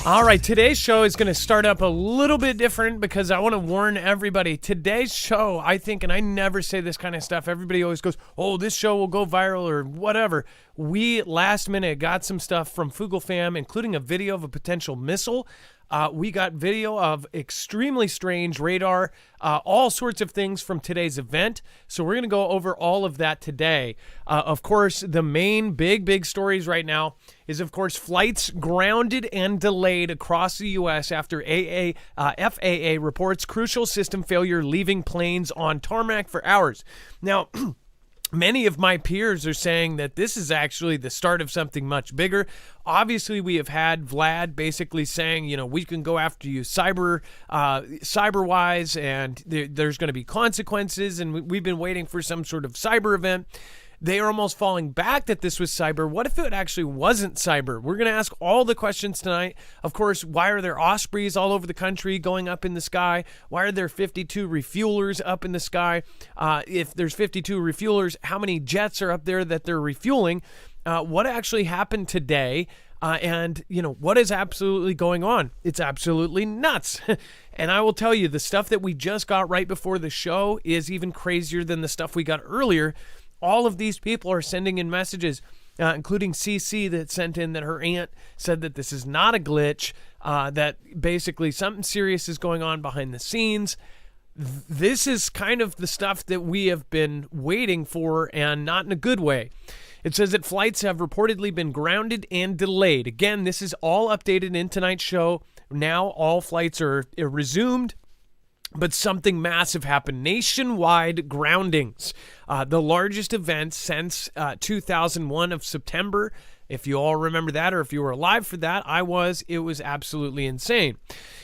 All right, today's show is going to start up a little bit different because I want to warn everybody. Today's show, I think, and I never say this kind of stuff, everybody always goes, oh, this show will go viral or whatever. We, last minute, got some stuff from Foogle Fam, including a video of a potential missile. We got video of extremely strange radar, all sorts of things from today's event. So we're going to go over all of that today. Of course, the main big stories right now is, of course, flights grounded and delayed across the U.S. after FAA reports crucial system failure, leaving planes on tarmac for hours. Now, many of my peers are saying that this is actually the start of something much bigger. Obviously, we have had Vlad basically saying, you know, we can go after you cyber-wise, and there's going to be consequences, and we've been waiting for some sort of cyber event. They are almost falling back that this was cyber. What if it actually wasn't cyber? We're going to ask all the questions tonight. Of course, why are there Ospreys all over the country going up in the sky? Why are there 52 refuelers up in the sky? If there's 52 refuelers, how many jets are up there that they're refueling? What actually happened today? And, you know, what is absolutely going on? It's absolutely nuts. And I will tell you, the stuff that we just got right before the show is even crazier than the stuff we got earlier. All of these people are sending in messages, including CC that sent in that her aunt said that this is not a glitch, that basically something serious is going on behind the scenes. This is kind of the stuff that we have been waiting for, and not in a good way. It says that flights have reportedly been grounded and delayed. Again, this is all updated in tonight's show. Now all flights are resumed. But something massive happened. Nationwide groundings. The largest event since 2001 of September. If you all remember that, or if you were alive for that, I was. It was absolutely insane.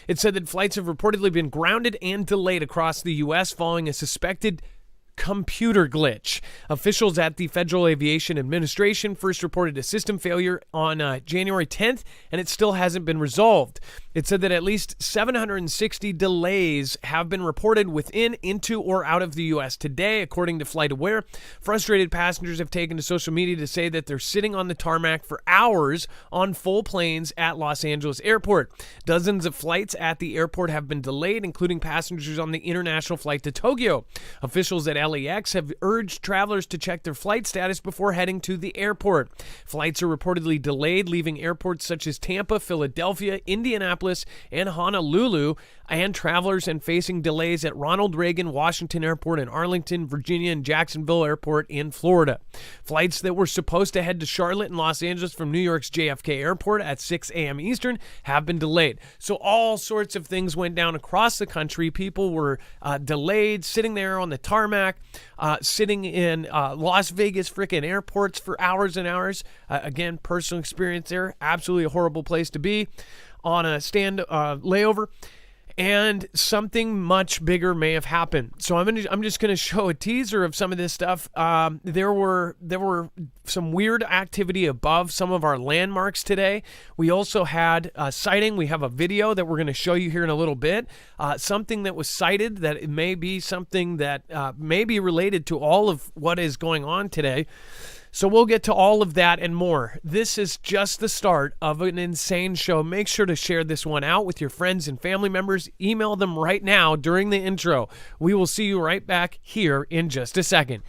It said that flights have reportedly been grounded and delayed across the U.S. following a suspected computer glitch. Officials at the Federal Aviation Administration first reported a system failure on January 10th, and it still hasn't been resolved. It said that at least 760 delays have been reported within, into, or out of the U.S. today, according to FlightAware. Frustrated passengers have taken to social media to say that they're sitting on the tarmac for hours on full planes at Los Angeles Airport. Dozens of flights at the airport have been delayed, including passengers on the international flight to Tokyo. Officials at LAX have urged travelers to check their flight status before heading to the airport. Flights are reportedly delayed, leaving airports such as Tampa, Philadelphia, Indianapolis, and Honolulu, and travelers and facing delays at Ronald Reagan Washington Airport in Arlington, Virginia, and Jacksonville Airport in Florida. Flights that were supposed to head to Charlotte and Los Angeles from New York's JFK Airport at 6 a.m. Eastern have been delayed. So all sorts of things went down across the country. People were delayed, sitting there on the tarmac, sitting in Las Vegas freaking airports for hours and hours. Again, personal experience there. Absolutely a horrible place to be on a layover. And something much bigger may have happened. So I'm just going to show a teaser of some of this stuff. There were some weird activity above some of our landmarks today. We also had a sighting. We have a video that we're going to show you here in a little bit. Something that was sighted that it may be something that may be related to all of what is going on today. So we'll get to all of that and more. This is just the start of an insane show. Make sure to share this one out with your friends and family members. Email them right now during the intro. We will see you right back here in just a second.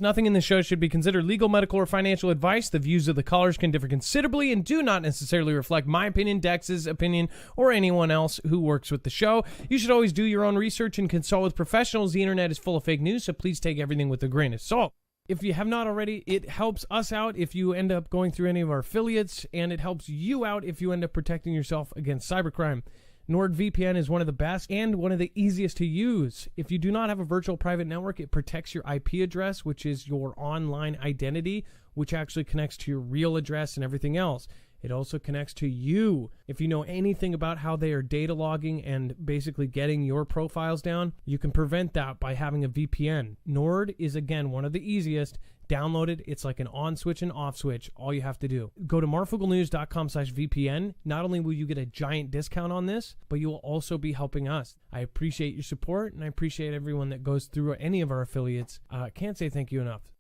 Nothing in the show should be considered legal, medical, or financial advice. The views of the callers can differ considerably and do not necessarily reflect my opinion, Dex's opinion, or anyone else who works with the show. You should always do your own research and consult with professionals. The internet is full of fake news, so please take everything with a grain of salt. If you have not already, it helps us out if you end up going through any of our affiliates, and it helps you out if you end up protecting yourself against cybercrime. NordVPN is one of the best and one of the easiest to use. If you do not have a virtual private network, it protects your IP address, which is your online identity, which actually connects to your real address and everything else. It also connects to you. If you know anything about how they are data logging and basically getting your profiles down, you can prevent that by having a VPN. Nord is, again, one of the easiest. Download it. It's like an on switch and off switch. All you have to do. Go to marfooglenews.com/VPN. Not only will you get a giant discount on this, but you will also be helping us. I appreciate your support, and I appreciate everyone that goes through any of our affiliates. Can't say thank you enough.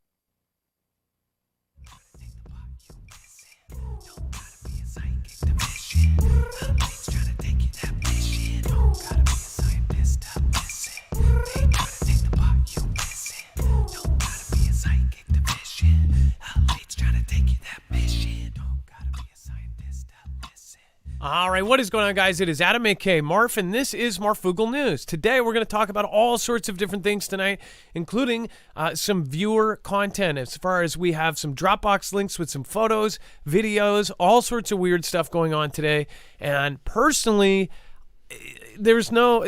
All right, what is going on, guys? It is Adam, a.k.a. Marf, and this is Marfoogle News. Today, we're going to talk about all sorts of different things tonight, including some viewer content, as far as we have some Dropbox links with some photos, videos, all sorts of weird stuff going on today. And personally, there's no,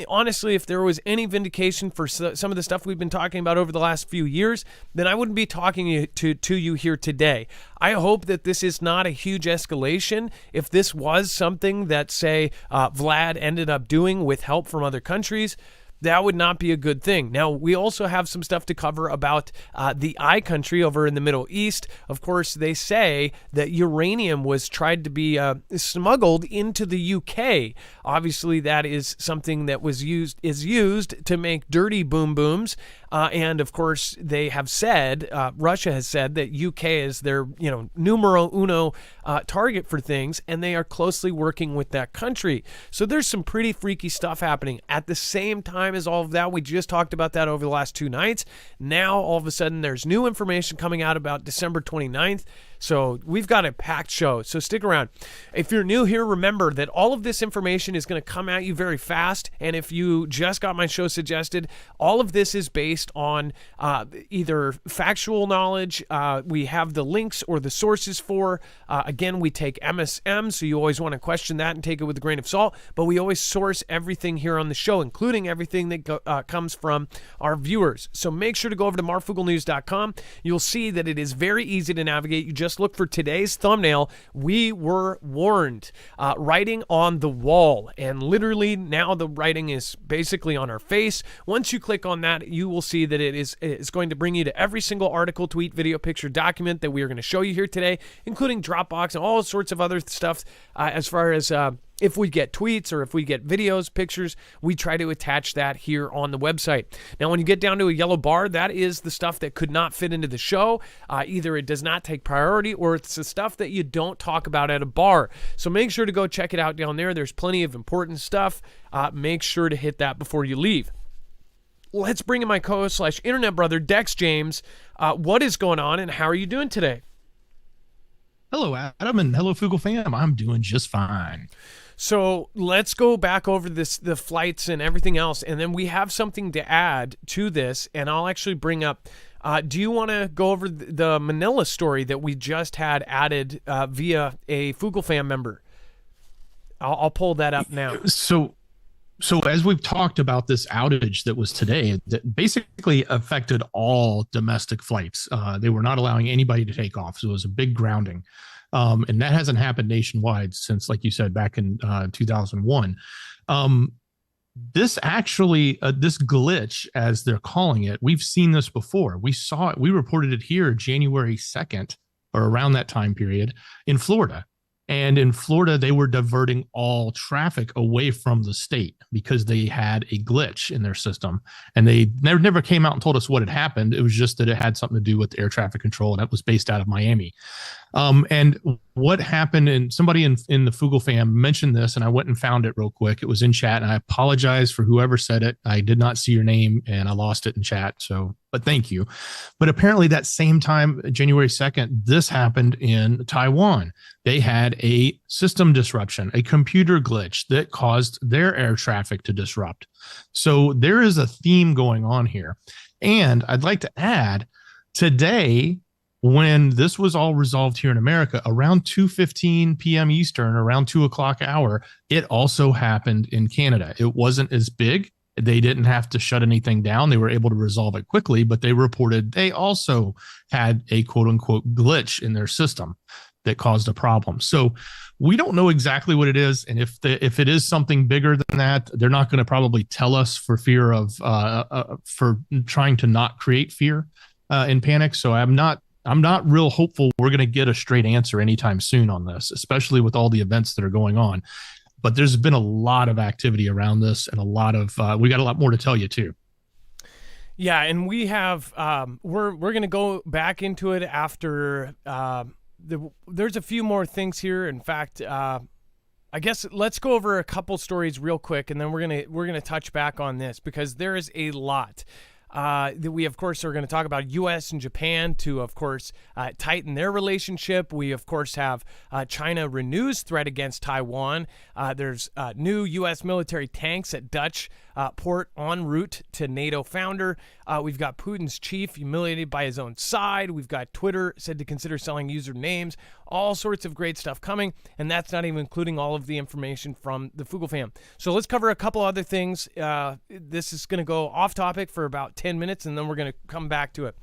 honestly, if there was any vindication for some of the stuff we've been talking about over the last few years, then I wouldn't be talking to you here today. I hope that this is not a huge escalation. If this was something that, say, Vlad ended up doing with help from other countries, that would not be a good thing. Now, we also have some stuff to cover about the I country over in the Middle East. Of course, they say that uranium was tried to be smuggled into the UK. Obviously, that is something that is used to make dirty boom booms. And of course, they have said, Russia has said that UK is their, numero uno target for things, and they are closely working with that country. So there's some pretty freaky stuff happening. At the same time as all of that, we just talked about that over the last 2 nights. Now, all of a sudden, there's new information coming out about December 29th. So we've got a packed show, so stick around. If you're new here, remember that all of this information is going to come at you very fast, and if you just got my show suggested, all of this is based on either factual knowledge, we have the links or the sources for. Again, we take MSM, so you always want to question that and take it with a grain of salt, but we always source everything here on the show, including everything that comes from our viewers. So make sure to go over to marfooglenews.com. You'll see that it is very easy to navigate. You just look for today's thumbnail. We were warned. Writing on the wall, and literally now the writing is basically on our face. Once you click on that, you will see that it's going to bring you to every single article, tweet, video, picture, document that we are going to show you here today, including Dropbox and all sorts of other stuff. As far as if we get tweets or if we get videos, pictures, we try to attach that here on the website. Now, when you get down to a yellow bar, that is the stuff that could not fit into the show. Either it does not take priority or it's the stuff that you don't talk about at a bar. So make sure to go check it out down there. There's plenty of important stuff. Make sure to hit that before you leave. Let's bring in my co-host / internet brother, Dex James. What is going on and how are you doing today? Hello, Adam, and hello, Foogle fam. I'm doing just fine. So let's go back over the flights and everything else, and then we have something to add to this, and I'll actually bring up, do you want to go over the Manila story that we just had added via a Foogle fam member? I'll pull that up now. So as we've talked about this outage that was today, that basically affected all domestic flights. They were not allowing anybody to take off, so it was a big grounding. And that hasn't happened nationwide since, like you said, back in 2001. This actually, this glitch, as they're calling it, we've seen this before. We saw it. We reported it here January 2nd or around that time period in Florida. And in Florida, they were diverting all traffic away from the state because they had a glitch in their system. And they never came out and told us what had happened. It was just that it had something to do with air traffic control, and that was based out of Miami. And what happened, and somebody in the Foogle fam mentioned this, and I went and found it real quick. It was in chat, and I apologize for whoever said it. I did not see your name, and I lost it in chat. So, but thank you. But apparently that same time, January 2nd, this happened in Taiwan. They had a system disruption, a computer glitch that caused their air traffic to disrupt. So there is a theme going on here. And I'd like to add, today, when this was all resolved here in America, around 2:15 p.m. Eastern, around 2 o'clock hour, it also happened in Canada. It wasn't as big. They didn't have to shut anything down. They were able to resolve it quickly, but they reported they also had a quote unquote glitch in their system that caused a problem. So we don't know exactly what it is. And if it is something bigger than that, they're not going to probably tell us for fear of, for trying to not create fear and panic. So I'm not real hopeful we're going to get a straight answer anytime soon on this, especially with all the events that are going on. But there's been a lot of activity around this, and we got a lot more to tell you too. Yeah, and we have we're going to go back into it after. There's a few more things here. In fact, I guess let's go over a couple stories real quick, and then we're gonna touch back on this because there is a lot. We, of course, are going to talk about U.S. and Japan to, of course, tighten their relationship. We, of course, have China renews threat against Taiwan. There's new U.S. military tanks at Dutch port en route to NATO founder. We've got Putin's chief humiliated by his own side. We've got Twitter said to consider selling user names. All sorts of great stuff coming, and that's not even including all of the information from the Foogle fam. So let's cover a couple other things. This is going to go off topic for about 10 minutes, and then we're going to come back to it.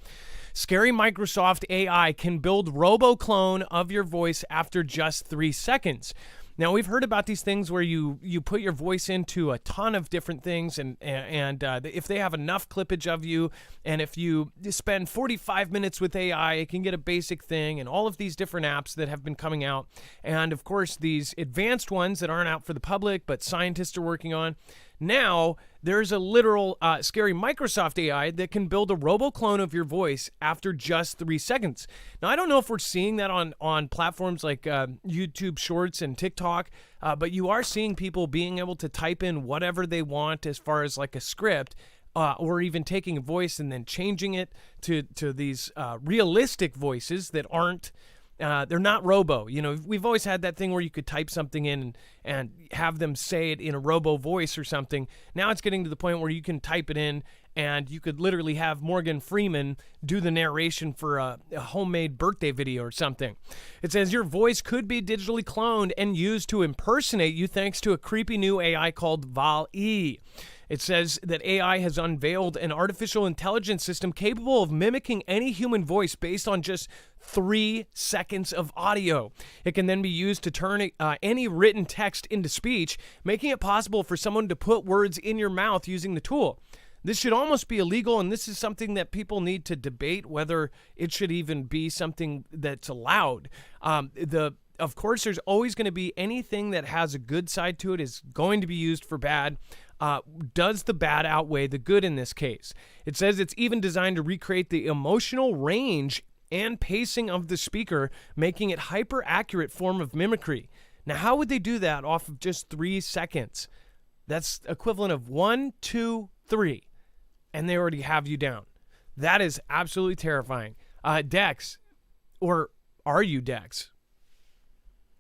Scary Microsoft AI can build robo-clone of your voice after just 3 seconds. Now, we've heard about these things where you put your voice into a ton of different things, and if they have enough clippage of you, and if you spend 45 minutes with AI, it can get a basic thing, and all of these different apps that have been coming out. And, of course, these advanced ones that aren't out for the public, but scientists are working on. Now, there's a literal scary Microsoft AI that can build a robo-clone of your voice after just 3 seconds. Now, I don't know if we're seeing that on platforms like YouTube Shorts and TikTok, but you are seeing people being able to type in whatever they want as far as like a script, or even taking a voice and then changing it to these realistic voices that aren't they're not robo. You know, we've always had that thing where you could type something in and have them say it in a robo voice or something. Now it's getting to the point where you can type it in and you could literally have Morgan Freeman do the narration for a homemade birthday video or something. It says your voice could be digitally cloned and used to impersonate you thanks to a creepy new AI called Val-E. It says that AI has unveiled an artificial intelligence system capable of mimicking any human voice based on just 3 seconds of audio. It can then be used to turn any written text into speech, making it possible for someone to put words in your mouth using the tool. This should almost be illegal, and this is something that people need to debate whether it should even be something that's allowed. Of course, there's always going to be anything that has a good side to it is going to be used for bad. Does the bad outweigh the good in this case? It says it's even designed to recreate the emotional range and pacing of the speaker, making it hyper-accurate form of mimicry. Now, how would they do that off of just 3 seconds? That's equivalent of 1, 2, 3, and they already have you down. That is absolutely terrifying. Dex, or are you Dex?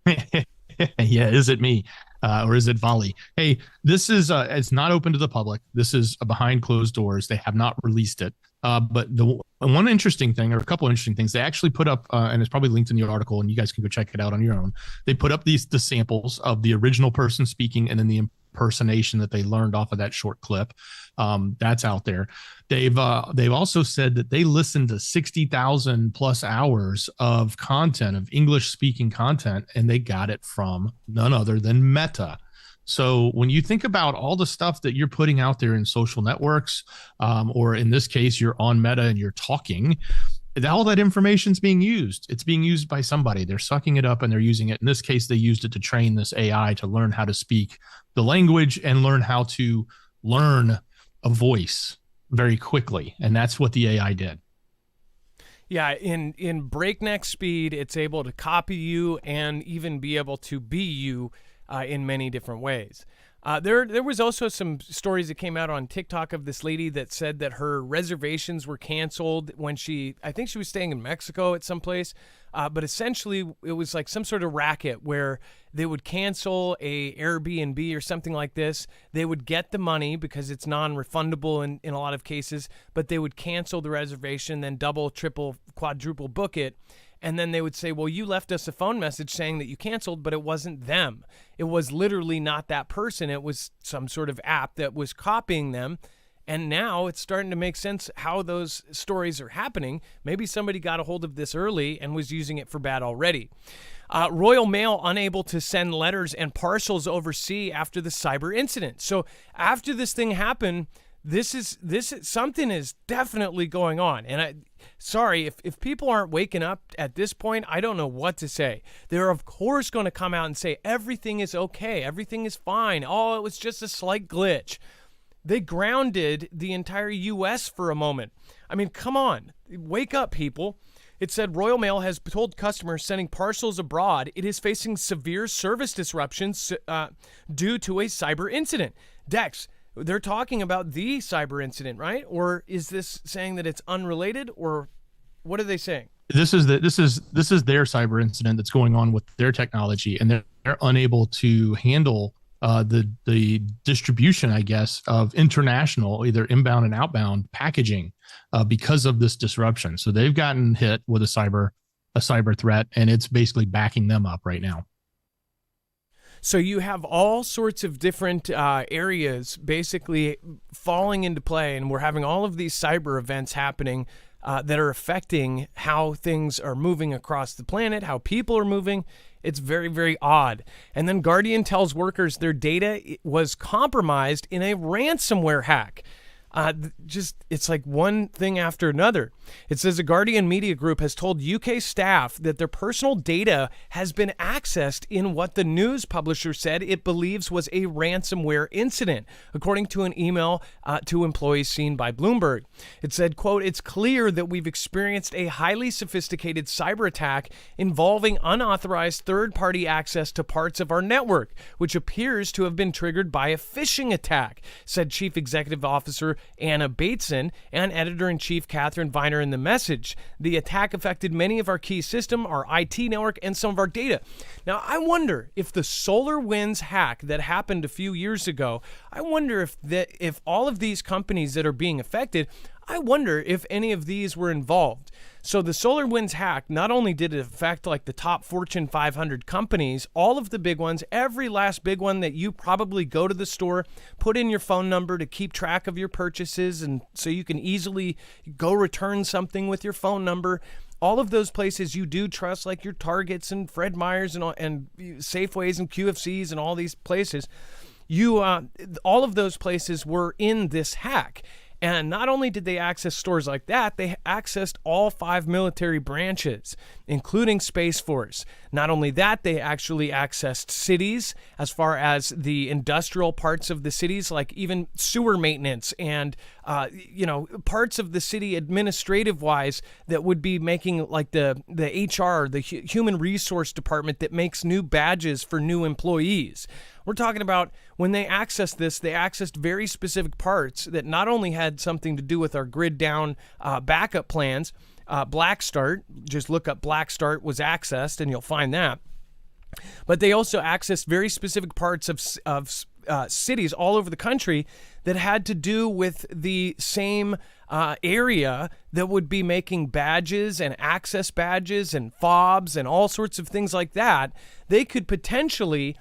Yeah, is it me? Or is it Volley? Hey, this is it's not open to the public. This is behind closed doors. They have not released it. But the one interesting thing, or a couple of interesting things, they actually put up, and it's probably linked in the article, and you guys can go check it out on your own. They put up the samples of the original person speaking and then the impersonation that they learned off of that short clip. That's out there. They've also said that they listened to 60,000 plus hours of content, of English speaking content, and they got it from none other than Meta. So when you think about all the stuff that you're putting out there in social networks, or in this case, you're on Meta and you're talking, all that information's being used. It's being used by somebody. They're sucking it up and they're using it. In this case, they used it to train this AI to learn how to speak the language and learn how to learn a voice very quickly. And that's what the AI did. Yeah, in breakneck speed, it's able to copy you and even be able to be you in many different ways. There was also some stories that came out on TikTok of this lady that said that her reservations were canceled when I think she was staying in Mexico at some place, but essentially it was like some sort of racket where they would cancel a Airbnb or something like this. They would get the money because it's non-refundable in a lot of cases, but they would cancel the reservation, then double, triple, quadruple book it. And then they would say, well, you left us a phone message saying that you canceled, but it wasn't them. It was literally not that person. It was some sort of app that was copying them. And now it's starting to make sense how those stories are happening. Maybe somebody got a hold of this early and was using it for bad already. Royal Mail unable to send letters and parcels overseas after the cyber incident. So after this thing happened, this is something is definitely going on. And sorry, if people aren't waking up at this point, I don't know what to say. They're of course going to come out and say everything is okay, everything is fine. Oh, it was just a slight glitch. They grounded the entire U.S. for a moment. I mean, come on, wake up, people. It said Royal Mail has told customers sending parcels abroad it is facing severe service disruptions due to a cyber incident. Dex, they're talking about the cyber incident, right? Or is this saying that it's unrelated, or what are they saying? This is their cyber incident that's going on with their technology, and they're unable to handle the distribution, I guess, of international, either inbound and outbound packaging because of this disruption. So they've gotten hit with a cyber threat, and it's basically backing them up right now. So you have all sorts of different areas basically falling into play, and we're having all of these cyber events happening that are affecting how things are moving across the planet, how people are moving. It's very, very odd. And then Guardian tells workers their data was compromised in a ransomware hack. It's like one thing after another. It says a Guardian media group has told UK staff that their personal data has been accessed in what the news publisher said it believes was a ransomware incident, according to an email to employees seen by Bloomberg. It said, quote, "It's clear that we've experienced a highly sophisticated cyber attack involving unauthorized third-party access to parts of our network, which appears to have been triggered by a phishing attack," said Chief Executive Officer Anna Bateson and Editor-in-Chief Catherine Viner in the message. "The attack affected many of our key systems, our IT network, and some of our data." Now, I wonder if the SolarWinds hack that happened a few years ago, I wonder if all of these companies that are being affected, I wonder if any of these were involved. So the SolarWinds hack, not only did it affect like the top Fortune 500 companies, all of the big ones, every last big one that you probably go to the store, put in your phone number to keep track of your purchases, and so you can easily go return something with your phone number. All of those places you do trust, like your Targets and Fred Meyers and Safeways and QFCs and all these places, all of those places were in this hack. And not only did they access stores like that, they accessed all 5 military branches, including Space Force. Not only that, they actually accessed cities as far as the industrial parts of the cities, like even sewer maintenance and, parts of the city administrative-wise that would be making like the HR, the Human Resource Department that makes new badges for new employees. We're talking about when they accessed this, they accessed very specific parts that not only had something to do with our grid down backup plans. Black Start, just look up Black Start was accessed and you'll find that. But they also accessed very specific parts of cities all over the country that had to do with the same area that would be making badges and access badges and fobs and all sorts of things like that. They could potentially...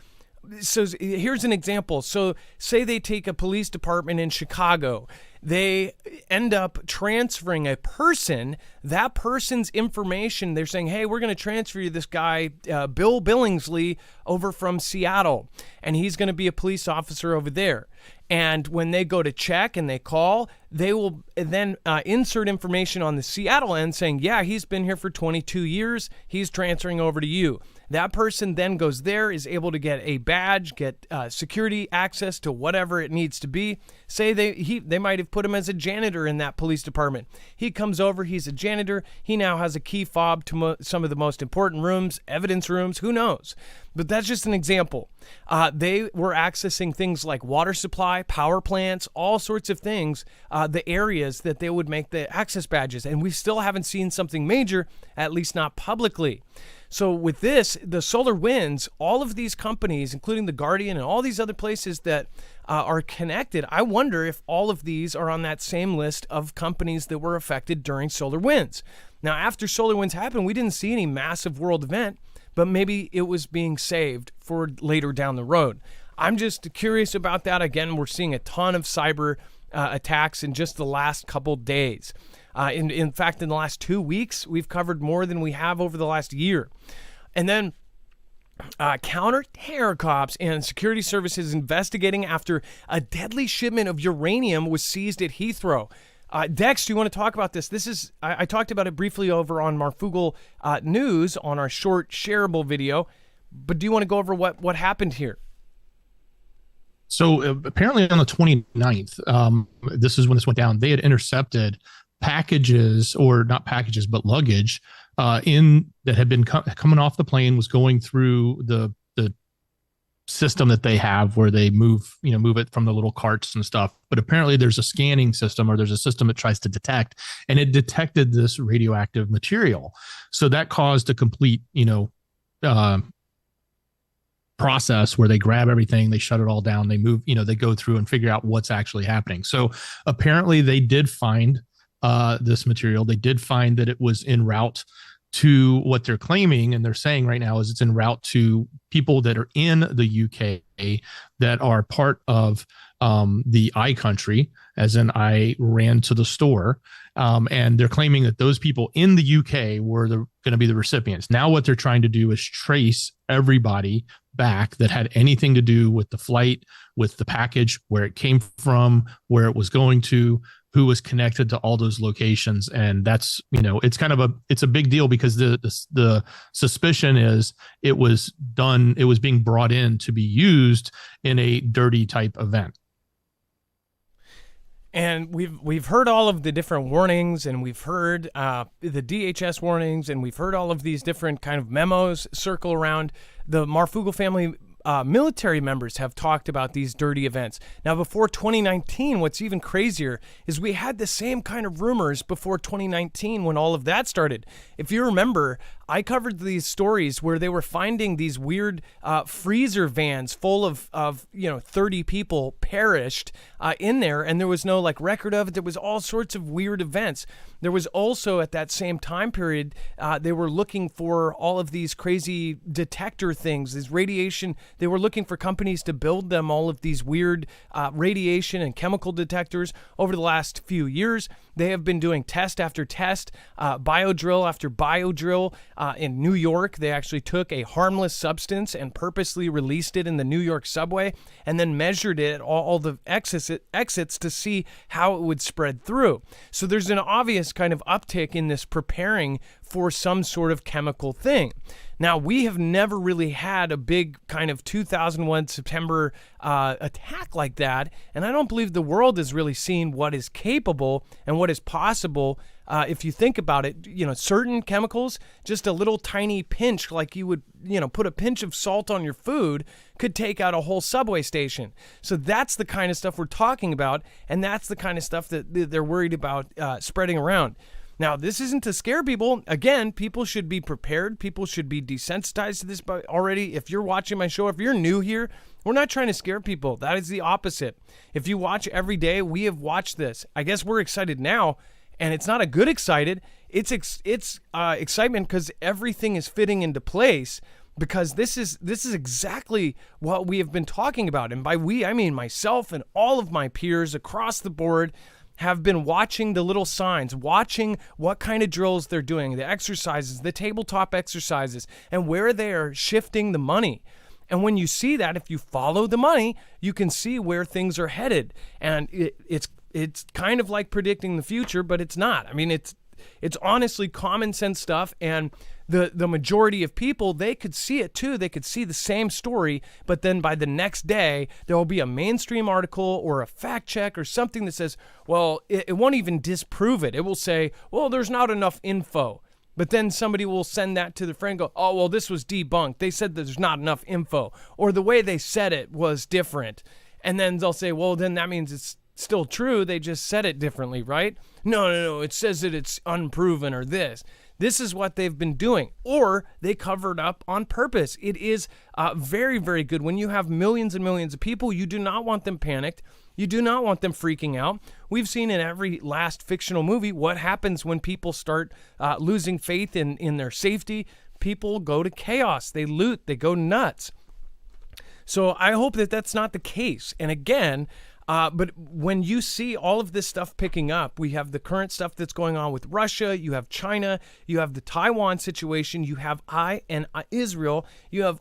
So here's an example. So say they take a police department in Chicago. They end up transferring a person, that person's information. They're saying, hey, we're going to transfer you this guy, Bill Billingsley, over from Seattle, and he's going to be a police officer over there. And when they go to check and they call, they will then insert information on the Seattle end saying, yeah, he's been here for 22 years. He's transferring over to you. That person then goes there, is able to get a badge, get security access to whatever it needs to be. Say they might have put him as a janitor in that police department. He comes over, he's a janitor. He now has a key fob to some of the most important rooms, evidence rooms, who knows? But that's just an example. They were accessing things like water supply, power plants, all sorts of things, the areas that they would make the access badges. And we still haven't seen something major, at least not publicly. So with this, the SolarWinds, all of these companies, including The Guardian and all these other places that are connected, I wonder if all of these are on that same list of companies that were affected during SolarWinds. Now, after SolarWinds happened, we didn't see any massive world event, but maybe it was being saved for later down the road. I'm just curious about that. Again, we're seeing a ton of cyber attacks in just the last couple days. In fact, in the last 2 weeks, we've covered more than we have over the last year. And then counter-terror cops and security services investigating after a deadly shipment of uranium was seized at Heathrow. Dex, do you want to talk about this? I talked about it briefly over on Marfoogle News on our short shareable video, but do you want to go over what happened here? So apparently on the 29th, this is when this went down, they had intercepted packages, or not packages, but luggage that had been coming off the plane, was going through the system that they have where they move it from the little carts and stuff. But apparently there's a scanning system, or there's a system that tries to detect, and it detected this radioactive material. So that caused a complete, process where they grab everything, they shut it all down, they move, they go through and figure out what's actually happening. So apparently they did find this material. They did find that it was en route to what they're claiming, and they're saying right now is it's en route to people that are in the UK that are part of the I country, as in I ran to the store. And they're claiming that those people in the UK were going to be the recipients. Now what they're trying to do is trace everybody back that had anything to do with the flight, with the package, where it came from, where it was going to, who was connected to all those locations. And that's, it's a big deal, because the suspicion is it was being brought in to be used in a dirty type event. And we've heard all of the different warnings, and we've heard the DHS warnings, and we've heard all of these different kind of memos circle around. The Marfoogle family military members have talked about these dirty events. Now, before 2019, what's even crazier is we had the same kind of rumors before 2019 when all of that started. If you remember, I covered these stories where they were finding these weird freezer vans full of 30 people perished in there, and there was no record of it. There was all sorts of weird events. There was also, at that same time period, they were looking for all of these crazy detector things, these radiation. They were looking for companies to build them all of these weird radiation and chemical detectors. Over the last few years, they have been doing test after test, biodrill after biodrill. In New York, they actually took a harmless substance and purposely released it in the New York subway, and then measured it, all the exits to see how it would spread through. So there's an obvious kind of uptick in this preparing for some sort of chemical thing. Now, we have never really had a big kind of 2001 September attack like that, and I don't believe the world has really seen what is capable and what is possible. If you think about it, certain chemicals, just a little tiny pinch, like you would, put a pinch of salt on your food, could take out a whole subway station. So that's the kind of stuff we're talking about, and that's the kind of stuff that they're worried about spreading around. Now, this isn't to scare people. Again, people should be prepared. People should be desensitized to this already. If you're watching my show, if you're new here, we're not trying to scare people. That is the opposite. If you watch every day, we have watched this. I guess we're excited now, and it's not a good excited. It's excitement because everything is fitting into place, because this is exactly what we have been talking about. And by we, I mean myself and all of my peers across the board have been watching the little signs, watching what kind of drills they're doing, the exercises, the tabletop exercises, and where they are shifting the money. And when you see that, if you follow the money, you can see where things are headed. And it's kind of like predicting the future, but it's not. I mean, it's honestly common sense stuff, and the majority of people, they could see it too. They could see the same story, but then by the next day, there will be a mainstream article or a fact check or something that says, well, it won't even disprove it. It will say, well, there's not enough info. But then somebody will send that to their friend and go, oh, well, this was debunked. They said that there's not enough info, or the way they said it was different. And then they'll say, well, then that means it's still true. They just said it differently, right? No. It says that it's unproven or this. This is what they've been doing, or they covered up on purpose. It is very, very good. When you have millions and millions of people, you do not want them panicked. You do not want them freaking out. We've seen in every last fictional movie what happens when people start losing faith in their safety. People go to chaos. They loot. They go nuts. So I hope that that's not the case. And again, but when you see all of this stuff picking up, we have the current stuff that's going on with Russia, you have China, you have the Taiwan situation, you have Israel, you have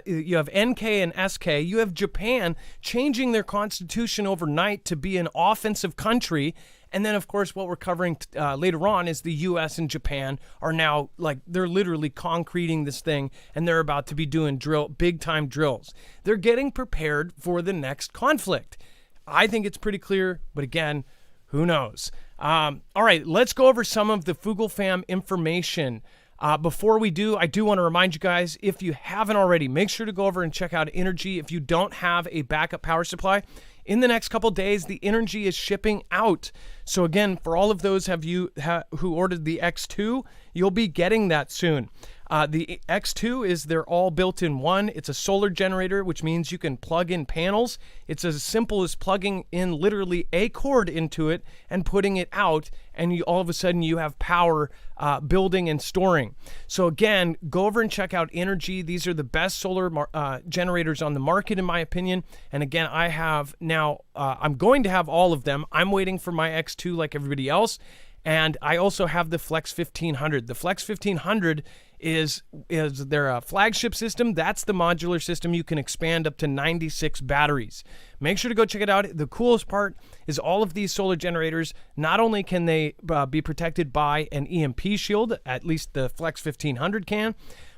you have NK and SK, you have Japan changing their constitution overnight to be an offensive country. And then, of course, what we're covering later on is the U.S. and Japan are now, they're literally concreting this thing, and they're about to be doing big-time drills. They're getting prepared for the next conflict. I think it's pretty clear, but again, who knows? All right, let's go over some of the Foogle fam information. Before we do, I do want to remind you guys, if you haven't already, make sure to go over and check out Energy. If you don't have a backup power supply, in the next couple days, the Energy is shipping out. So again, for all of those who ordered the X2, you'll be getting that soon. The X2 they're all built in one. It's a solar generator, which means you can plug in panels. It's as simple as plugging in literally a cord into it and putting it out, and all of a sudden you have power building and storing. So again, go over and check out Energy. These are the best solar generators on the market, in my opinion. And again, I have now, I'm going to have all of them. I'm waiting for my X2 like everybody else. And I also have the Flex 1500. The Flex 1500 is their flagship system. That's the modular system. You can expand up to 96 batteries. Make sure to go check it out. The coolest part is all of these solar generators, not only can they be protected by an EMP shield, at least the Flex 1500 can,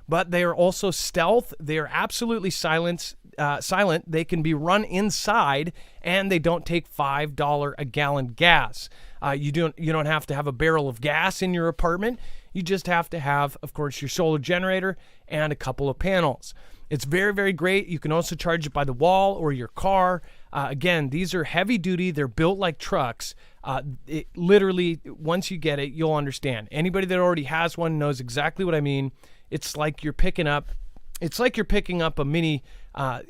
but they are also stealth. They are absolutely silent. They can be run inside, and they don't take $5 a gallon gas. You don't have to have a barrel of gas in your apartment. You just have to have, of course, your solar generator and a couple of panels. It's very, very great. You can also charge it by the wall or your car. Again, these are heavy duty. They're built like trucks. Literally, once you get it, you'll understand. Anybody that already has one knows exactly what I mean. It's like you're picking up a mini, I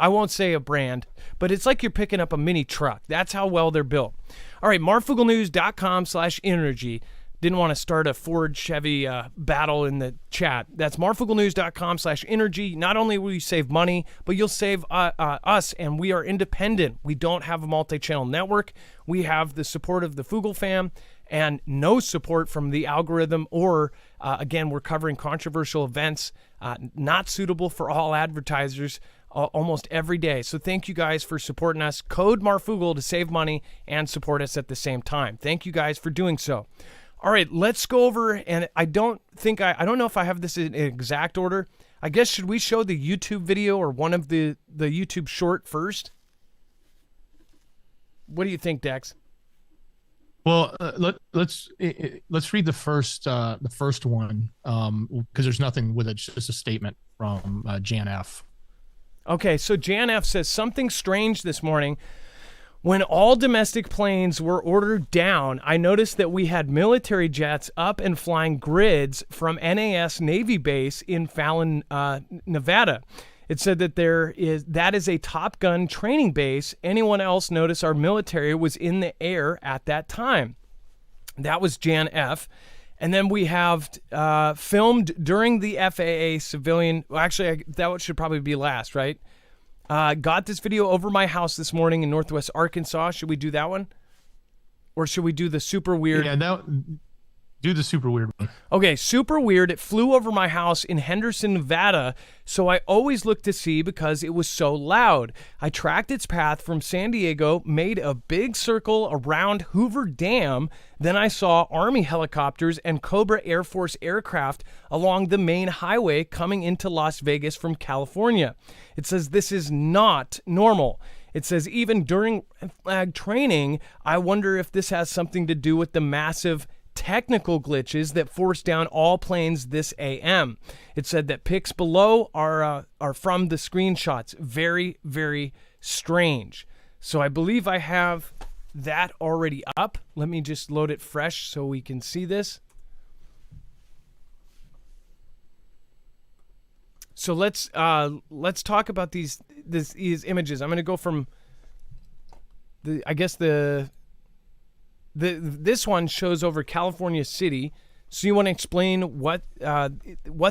won't say a brand, but it's like you're picking up a mini truck. That's how well they're built. All right, marfooglenews.com/energy. Didn't want to start a Ford Chevy battle in the chat. That's marfooglenews.com/energy. Not only will you save money, but you'll save us, and we are independent. We don't have a multi-channel network. We have the support of the Foogle fam and no support from the algorithm, or again, we're covering controversial events not suitable for all advertisers almost every day. So thank you guys for supporting us. Code Marfoogle to save money and support us at the same time. Thank you guys for doing so. All right, let's go over, and I don't know if I have this in exact order. I guess, should we show the YouTube video or one of the YouTube short first? What do you think, Dex? Well, let's read the first one, because there's nothing with it. It's just a statement from Jan F. Okay, so Jan F says, something strange this morning. When all domestic planes were ordered down, I noticed that we had military jets up and flying grids from NAS Navy Base in Fallon, Nevada. It said that that is a Top Gun training base. Anyone else notice our military was in the air at that time? That was Jan F. And then we have filmed during the FAA civilian. Well, actually, that should probably be last, right? Got this video over my house this morning in Northwest Arkansas. Should we do that one? Or should we do the super weird? Yeah, do the super weird one. Okay, super weird. It flew over my house in Henderson, Nevada, so I always looked to see because it was so loud. I tracked its path from San Diego, made a big circle around Hoover Dam. Then I saw Army helicopters and Cobra Air Force aircraft along the main highway coming into Las Vegas from California. It says this is not normal. It says even during flag training, I wonder if this has something to do with the massive technical glitches that forced down all planes this AM. It said that pics below are from the screenshots. Very, very strange. So I believe I have that already up. Let me just load it fresh so we can see this. So let's talk about these images. I'm going to go from this one shows over California City. So you want to explain what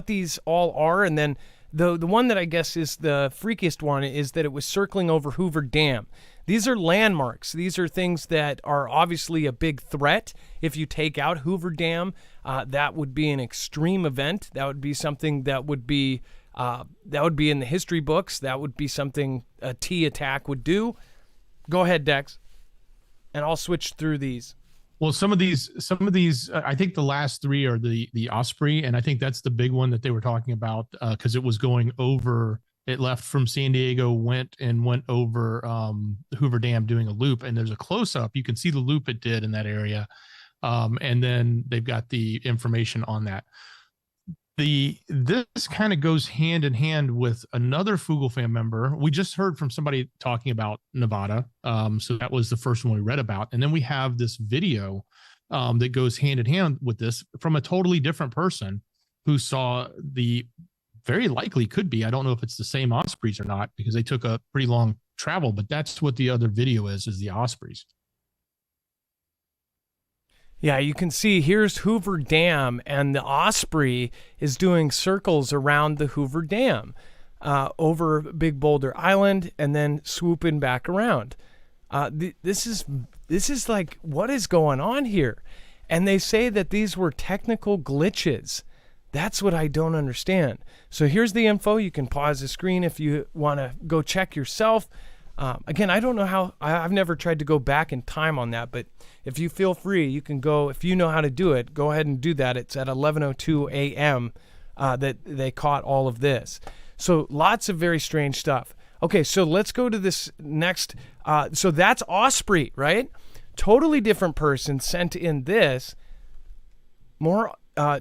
these all are, and then the one that I guess is the freakiest one is that it was circling over Hoover Dam. These are landmarks. These are things that are obviously a big threat. If you take out Hoover Dam, that would be an extreme event. That would be something that would be in the history books. That would be something a T attack would do. Go ahead, Dex, and I'll switch through these. Well, some of these, I think the last three are the Osprey, and I think that's the big one that they were talking about because it was going over. It left from San Diego, went over Hoover Dam doing a loop, and there's a close up. You can see the loop it did in that area, and then they've got the information on that. This kind of goes hand in hand with another Fugle fan member. We just heard from somebody talking about Nevada. So that was the first one we read about. And then we have this video that goes hand in hand with this from a totally different person who saw the very likely could be. I don't know if it's the same Ospreys or not because they took a pretty long travel, but that's what the other video is the Ospreys. Yeah, you can see here's Hoover Dam, and the Osprey is doing circles around the Hoover Dam over Big Boulder Island and then swooping back around. This is like, what is going on here? And they say that these were technical glitches. That's what I don't understand. So here's the info. You can pause the screen if you want to go check yourself. Again, I don't know how, I've never tried to go back in time on that, but if you feel free, you can go, if you know how to do it, go ahead and do that. It's at 11:02 a.m. That they caught all of this. So lots of very strange stuff. Okay, so let's go to this next. So that's Osprey, right? Totally different person sent in this. More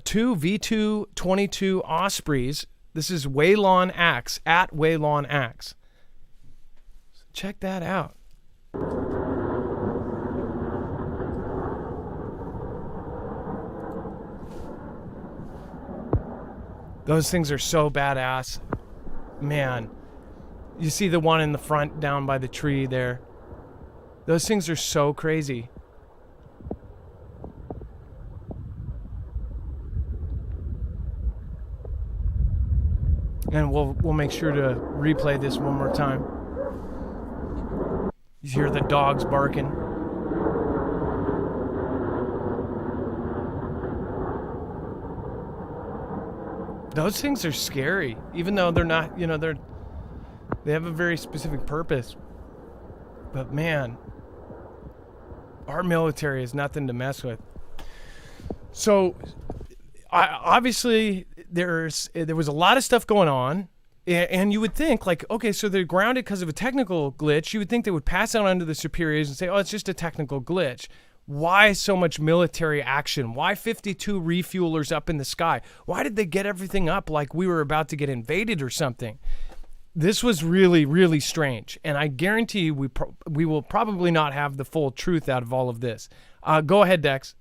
two V222 Ospreys. This is Waylon Axe, at Waylon Axe. Check that out. Those things are so badass. Man, you see the one in the front down by the tree there. Those things are so crazy. And we'll make sure to replay this one more time. You hear the dogs barking. Those things are scary, even though they're not, they have a very specific purpose. But man, our military is nothing to mess with. So obviously there was a lot of stuff going on. And you would think, like, okay, so they're grounded because of a technical glitch. You would think they would pass it on to the superiors and say, oh, it's just a technical glitch. Why so much military action? Why 52 refuelers up in the sky? Why did they get everything up like we were about to get invaded or something? This was really, really strange. And I guarantee we will probably not have the full truth out of all of this. Go ahead, Dex.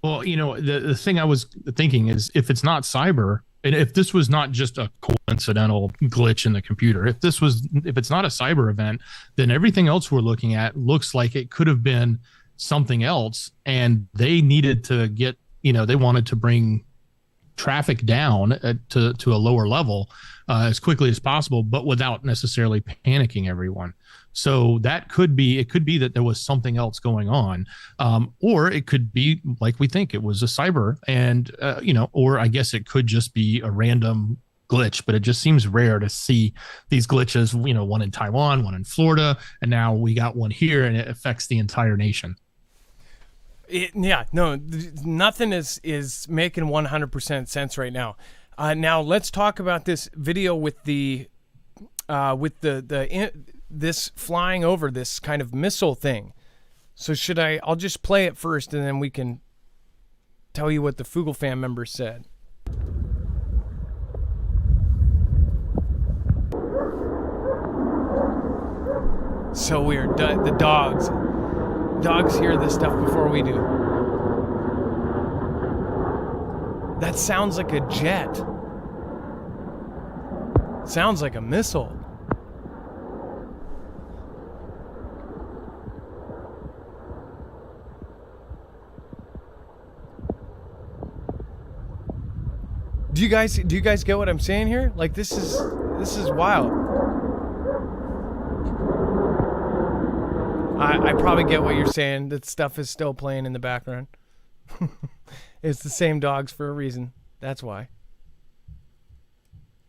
Well, the thing I was thinking is if it's not cyber, and if this was not just a coincidental glitch in the computer, if it's not a cyber event, then everything else we're looking at looks like it could have been something else. And they needed to get, they wanted to bring traffic down to a lower level as quickly as possible, but without necessarily panicking everyone. So it could be that there was something else going on, or it could be like we think it was a cyber, and or I guess it could just be a random glitch. But it just seems rare to see these glitches. One in Taiwan, one in Florida, and now we got one here, and it affects the entire nation. Nothing is making 100% sense right now. Now let's talk about this video with this flying over this kind of missile thing. So I'll just play it first and then we can tell you what the Fugle fan member said. So weird. The dogs hear this stuff before we do. That sounds like a jet. Sounds like a missile. Do you guys get what I'm saying here? Like this is wild. I probably get what you're saying. That stuff is still playing in the background. It's the same dogs for a reason. That's why.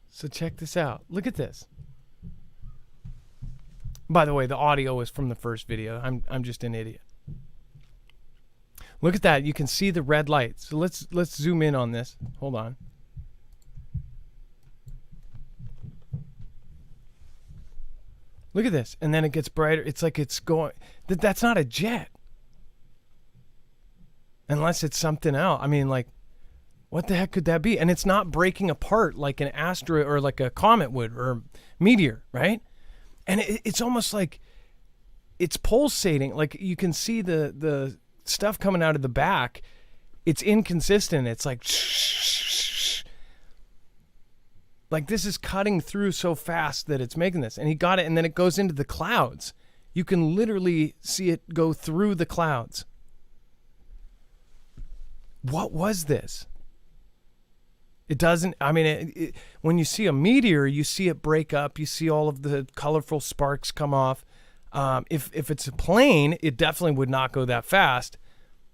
So check this out. Look at this. By the way, the audio is from the first video. I'm just an idiot. Look at that. You can see the red light. So let's zoom in on this. Hold on. Look at this. And then it gets brighter. It's like it's going. That's not a jet. Unless it's something else. I mean, like, What the heck could that be? And it's not breaking apart like an asteroid or like a comet would or a meteor, right? And it's almost like it's pulsating. Like you can see the stuff coming out of the back. It's inconsistent. It's like this is cutting through so fast that it's making this. And he got it, and then it goes into the clouds. You can literally see it go through the clouds. What was this? It doesn't, I mean, when you see a meteor, you see it break up. You see all of the colorful sparks come off. If it's a plane, it definitely would not go that fast.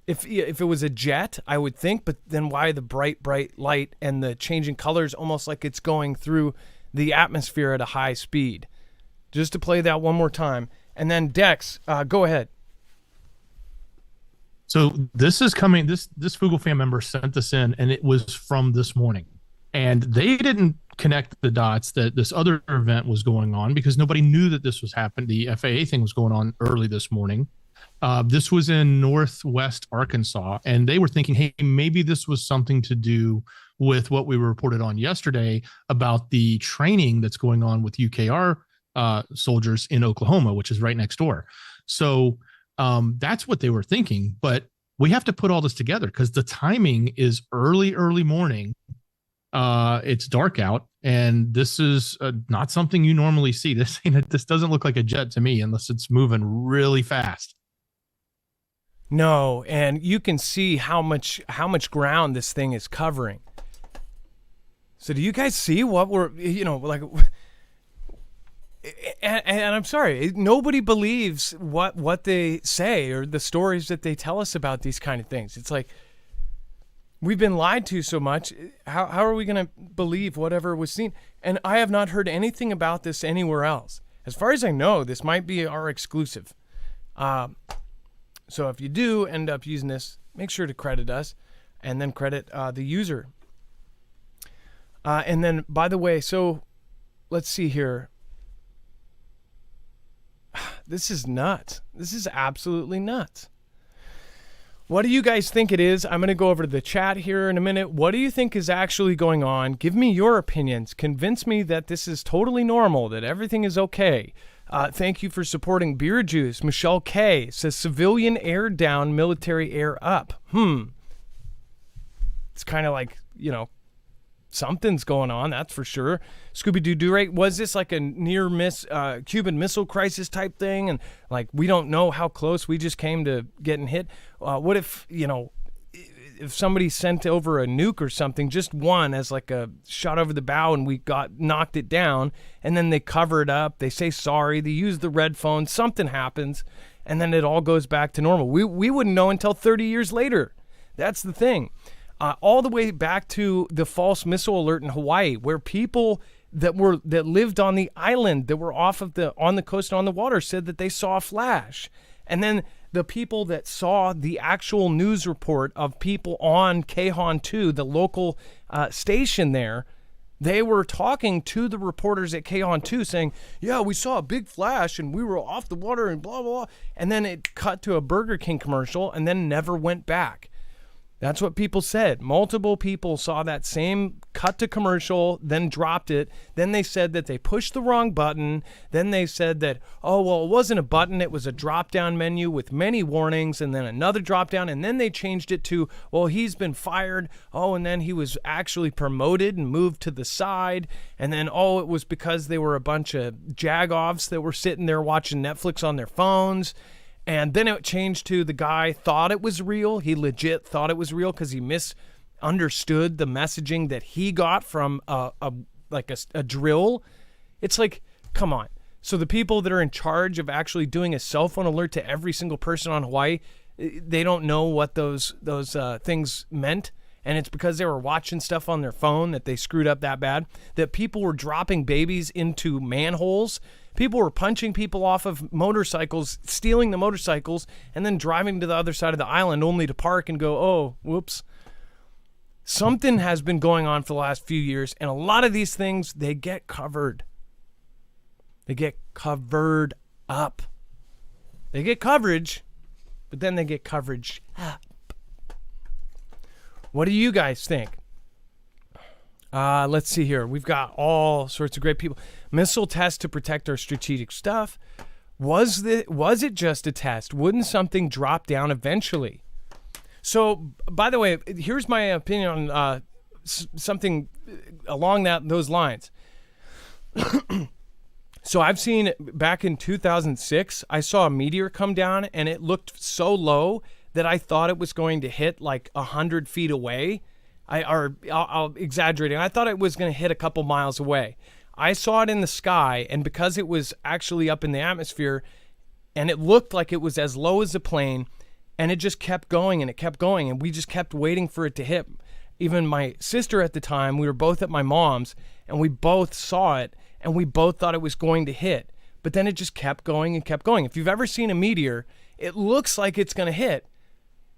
If it was a jet, I would think, but then why the bright light and the changing colors, almost like it's going through the atmosphere at a high speed? Just to play that one more time. And then Dex, go ahead. So this is coming. This Foogle fan member sent this in, and it was from this morning. And they didn't connect the dots that this other event was going on because nobody knew that this was happening. The FAA thing was going on early this morning. This was in Northwest Arkansas, and they were thinking, hey, maybe this was something to do with what we reported on yesterday about the training that's going on with UKR soldiers in Oklahoma, which is right next door. So that's what they were thinking. But we have to put all this together because the timing is early morning. It's dark out, and this is not something you normally see. This doesn't look like a jet to me unless it's moving really fast. No, and you can see how much ground this thing is covering. So do you guys see what we're, like, and I'm sorry, nobody believes what they say or the stories that they tell us about these kind of things. It's like we've been lied to so much. How are we going to believe whatever was seen? And I have not heard anything about this anywhere else. As far as I know, this might be our exclusive. So if you do end up using this, make sure to credit us and then credit the user. And then, by the way, so let's see here. This is nuts. This is absolutely nuts. What do you guys think it is? I'm going to go over to the chat here in a minute. What do you think is actually going on? Give me your opinions. Convince me that this is totally normal, that everything is okay. Thank you for supporting Beer Juice. Michelle K says civilian air down, military air up. It's kind of like, something's going on, that's for sure. Scooby-Doo Durate, was this like a near miss Cuban Missile Crisis type thing? And like, we don't know how close we just came to getting hit. What if, if somebody sent over a nuke or something, just one as like a shot over the bow, and we knocked it down, and then they cover it up, they say sorry, they use the red phone, something happens, and then it all goes back to normal. We wouldn't know until 30 years later. That's the thing. All the way back to the false missile alert in Hawaii, where people that lived on the island, that were on the coast and on the water, said that they saw a flash. And then the people that saw the actual news report of people on Kahon 2, the local station there, they were talking to the reporters at Kahon 2 saying, yeah, we saw a big flash and we were off the water and blah, blah, blah. And then it cut to a Burger King commercial and then never went back. That's what people said. Multiple people saw that same cut to commercial, then dropped it. Then they said that they pushed the wrong button. Then they said that, oh, well, it wasn't a button. It was a drop-down menu with many warnings, and then another drop-down. And then they changed it to, well, he's been fired. Oh, and then he was actually promoted and moved to the side. And then, oh, it was because they were a bunch of jagoffs that were sitting there watching Netflix on their phones. And then it changed to the guy thought it was real. He legit thought it was real because he misunderstood the messaging that he got from a drill. It's like, come on. So the people that are in charge of actually doing a cell phone alert to every single person on Hawaii, they don't know what those things meant. And it's because they were watching stuff on their phone that they screwed up that bad, that people were dropping babies into manholes. People were punching people off of motorcycles, stealing the motorcycles, and then driving to the other side of the island only to park and go, oh, whoops. Something has been going on for the last few years, and a lot of these things, they get covered. They get covered up. They get coverage, but then they get coverage up. What do you guys think? Let's see here. We've got all sorts of great people. Missile test to protect our strategic stuff. Was it just a test? Wouldn't something drop down eventually? So, by the way, here's my opinion on something along those lines. So I've seen back in 2006, I saw a meteor come down and it looked so low that I thought it was going to hit like 100 feet away. I'll exaggerate. I thought it was going to hit a couple miles away. I saw it in the sky, and because it was actually up in the atmosphere and it looked like it was as low as a plane, and it just kept going and it kept going, and we just kept waiting for it to hit. Even my sister at the time, we were both at my mom's, and we both saw it, and we both thought it was going to hit. But then it just kept going and kept going. If you've ever seen a meteor, it looks like it's going to hit,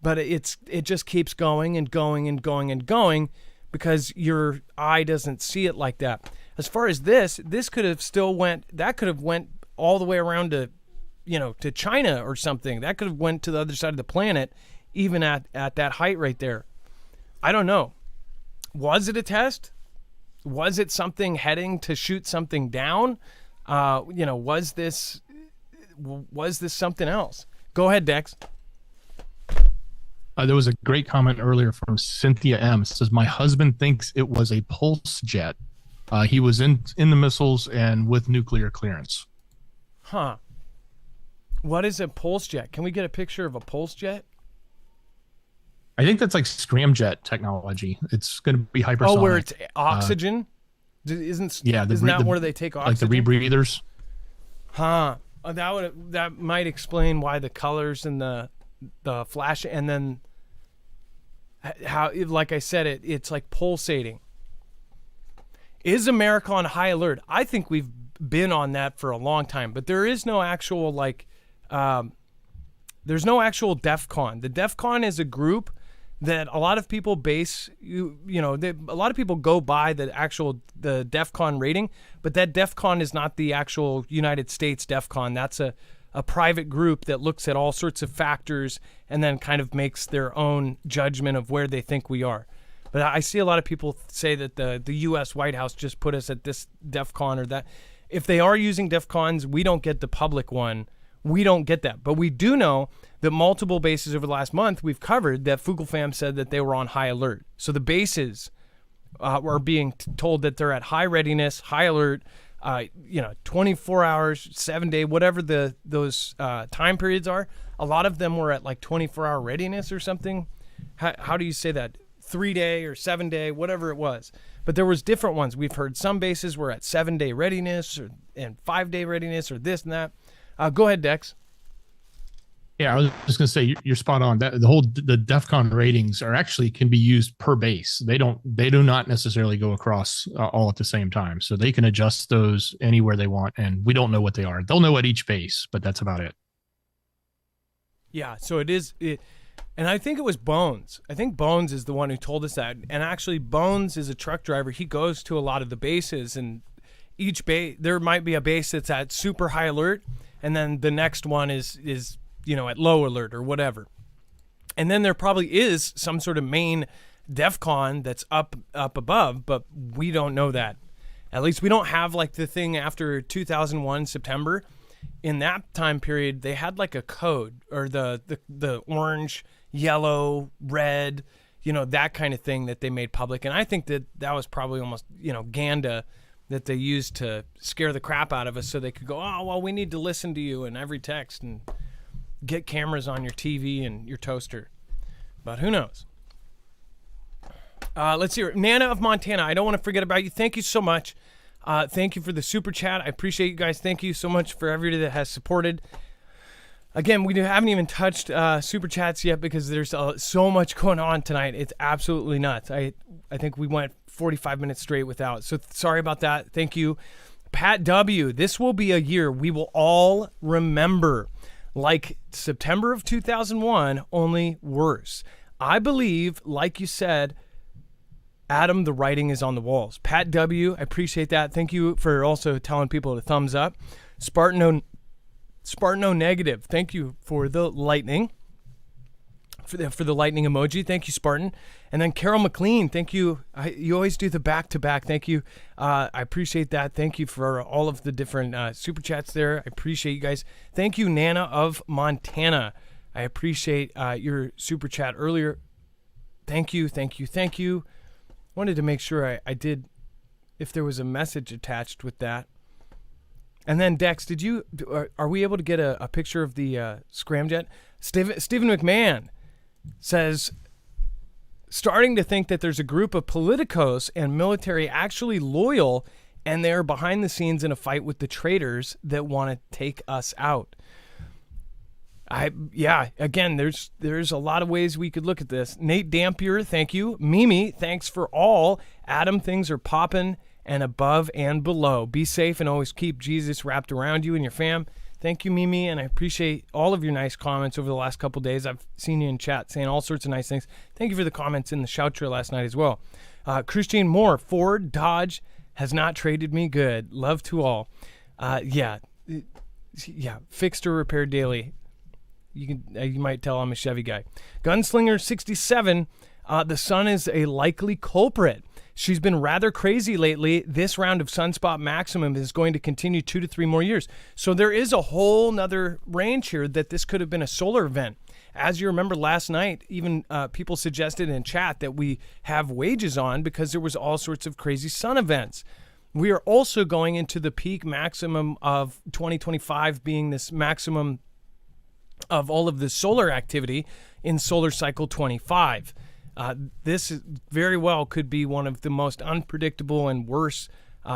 but it just keeps going and going and going and going because your eye doesn't see it like that. As far as this could have went all the way around to, to China or something. That could have went to the other side of the planet, even at that height right there. I don't know. Was it a test? Was it something heading to shoot something down? Was this something else? Go ahead, Dex. There was a great comment earlier from Cynthia M. It says, my husband thinks it was a pulse jet. He was in the missiles and with nuclear clearance. Huh. What is a pulse jet? Can we get a picture of a pulse jet? I think that's like scramjet technology. It's going to be hypersonic. Oh, where it's oxygen? Isn't that where they take oxygen? Like the rebreathers? Huh. That might explain why the colors and the flash, and then how, like I said, it's like pulsating. Is America on high alert? I think we've been on that for a long time, but there is no actual there's no actual DEF CON. The DEF CON is a group that a lot of people a lot of people go by the DEF CON rating, but that DEF CON is not the actual United States DEF CON. That's a private group that looks at all sorts of factors and then kind of makes their own judgment of where they think we are. But I see a lot of people say that the U.S. White House just put us at this DEF CON or that. If they are using DEF CONs, we don't get the public one. We don't get that. But we do know that multiple bases over the last month we've covered that Foogle fam said that they were on high alert. So the bases are being told that they're at high readiness, high alert, 24 hours, 7-day, whatever those time periods are. A lot of them were at like 24-hour readiness or something. How do you say that? 3-day or 7-day, whatever it was. But there was different ones. We've heard some bases were at 7-day readiness and 5-day readiness or this and that. Go ahead, Dex. Yeah, I was just going to say you're spot on. That the DEF CON ratings can be used per base. They do not necessarily go across all at the same time. So they can adjust those anywhere they want, and we don't know what they are. They'll know at each base, but that's about it. Yeah, so and I think it was Bones. I think Bones is the one who told us that. And actually, Bones is a truck driver. He goes to a lot of the bases, and each base, there might be a base that's at super high alert, and then the next one is at low alert or whatever. And then there probably is some sort of main DEF CON that's up above, but we don't know that. At least we don't have like the thing after 2001 September. In that time period, they had like a code or the orange, yellow, red, that kind of thing that they made public. And I think that was probably almost, Ganda that they used to scare the crap out of us so they could go, oh, well, we need to listen to you in every text and get cameras on your TV and your toaster. But who knows? Let's see. Nana of Montana, I don't want to forget about you. Thank you so much. Thank you for the super chat. I appreciate you guys. Thank you so much for everybody that has supported. Again, we haven't even touched super chats yet because there's so much going on tonight. It's absolutely nuts. I think we went 45 minutes straight without. So sorry about that. Thank you. Pat W., this will be a year we will all remember. Like September of 2001, only worse. I believe, like you said, Adam, the writing is on the walls. Pat W., I appreciate that. Thank you for also telling people to thumbs up. Spartano Negative, thank you for the lightning. for the lightning emoji. Thank you, Spartan. And then Carol McLean, thank you. You always do the back-to-back. Thank you. I appreciate that. Thank you for all of the different super chats there. I appreciate you guys. Thank you, Nana of Montana. I appreciate your super chat earlier. Thank you. Wanted to make sure I did, if there was a message attached with that. And then Dex, are we able to get a picture of the scramjet? Stephen McMahon says, starting to think that there's a group of politicos and military actually loyal, and they're behind the scenes in a fight with the traitors that want to take us out. Again, there's a lot of ways we could look at this. Nate Dampier, thank you. Mimi, thanks for all. Adam, things are popping and above and below. Be safe and always keep Jesus wrapped around you and your fam. Thank you, Mimi, and I appreciate all of your nice comments over the last couple of days. I've seen you in chat saying all sorts of nice things. Thank you for the comments in the shout trail last night as well. Christine Moore, Ford, Dodge has not traded me good. Love to all. Fixed or repaired daily. You might tell I'm a Chevy guy. Gunslinger 67, the sun is a likely culprit. She's been rather crazy lately. This round of sunspot maximum is going to continue 2 to 3 more years. So there is a whole nother range here that this could have been a solar event. As you remember last night, even people suggested in chat that we have wages on because there was all sorts of crazy sun events. We are also going into the peak maximum of 2025 being this maximum of all of the solar activity in solar cycle 25. This very well could be one of the most unpredictable and worst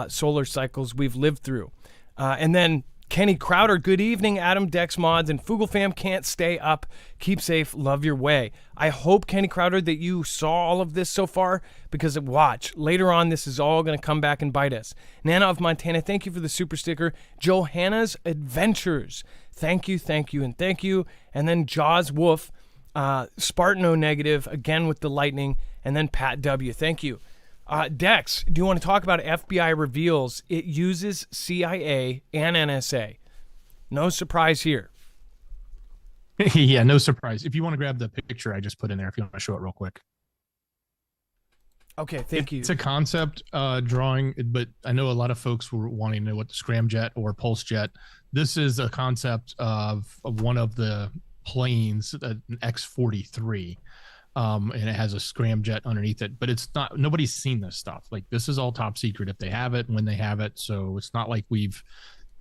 solar cycles we've lived through. And then Kenny Crowder, good evening. Adam, Dex Mods, and Foogle fam can't stay up. Keep safe. Love your way. I hope, Kenny Crowder, that you saw all of this so far, because watch. Later on, this is all going to come back and bite us. Nana of Montana, thank you for the super sticker. Johanna's Adventures, thank you. And then Jaws Wolf, Spartan O negative, again with the lightning, and then Pat W. Thank you. Dex, do you want to talk about FBI reveals it uses CIA and NSA? No surprise here. Yeah, no surprise. If you want to grab the picture I just put in there, if you want to show it real quick. Okay, thank you. It's a concept drawing, but I know a lot of folks were wanting to know what the scramjet or pulse jet. This is a concept of one of the planes, an X-43. And it has a scramjet underneath it, but it's not, nobody's seen this stuff. Like, this is all top secret if they have it, when they have it. So it's not like we've,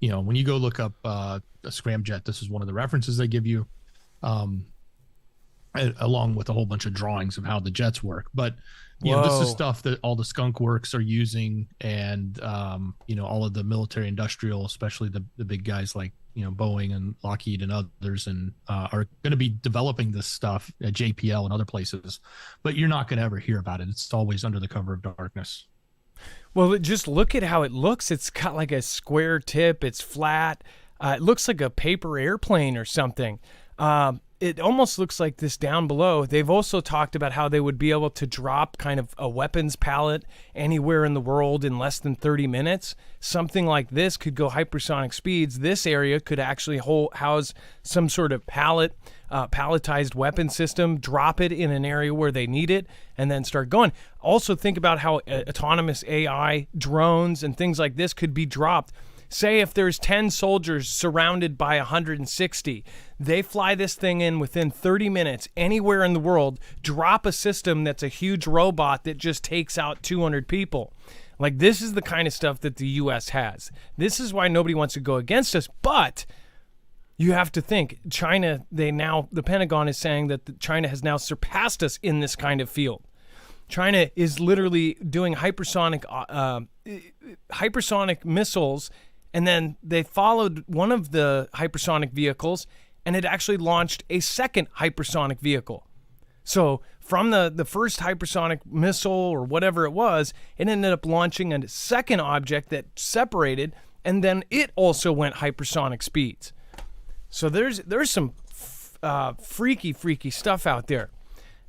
when you go look up a scramjet, this is one of the references they give you, along with a whole bunch of drawings of how the jets work. But this is stuff that all the skunk works are using, and all of the military industrial, especially the big guys like Boeing and Lockheed and others, and are going to be developing this stuff at JPL and other places, but you're not going to ever hear about it. It's always under the cover of darkness. Well, just look at how it looks. It's got like a square tip. It's flat. It looks like a paper airplane or something. It almost looks like this down below. They've also talked about how they would be able to drop kind of a weapons pallet anywhere in the world in less than 30 minutes. Something like this could go hypersonic speeds. This area could actually house some sort of palletized weapon system, drop it in an area where they need it, and then start going. Also think about how autonomous AI, drones, and things like this could be dropped. Say if there's 10 soldiers surrounded by 160, they fly this thing in within 30 minutes anywhere in the world, drop a system that's a huge robot that just takes out 200 people. Like, this is the kind of stuff that the U.S. has. This is why nobody wants to go against us, but you have to think, China, the Pentagon is saying that China has now surpassed us in this kind of field. China is literally doing hypersonic missiles, and then they followed one of the hypersonic vehicles, and it actually launched a second hypersonic vehicle. So from the first hypersonic missile or whatever it was, it ended up launching a second object that separated, and then it also went hypersonic speeds. So there's some freaky stuff out there.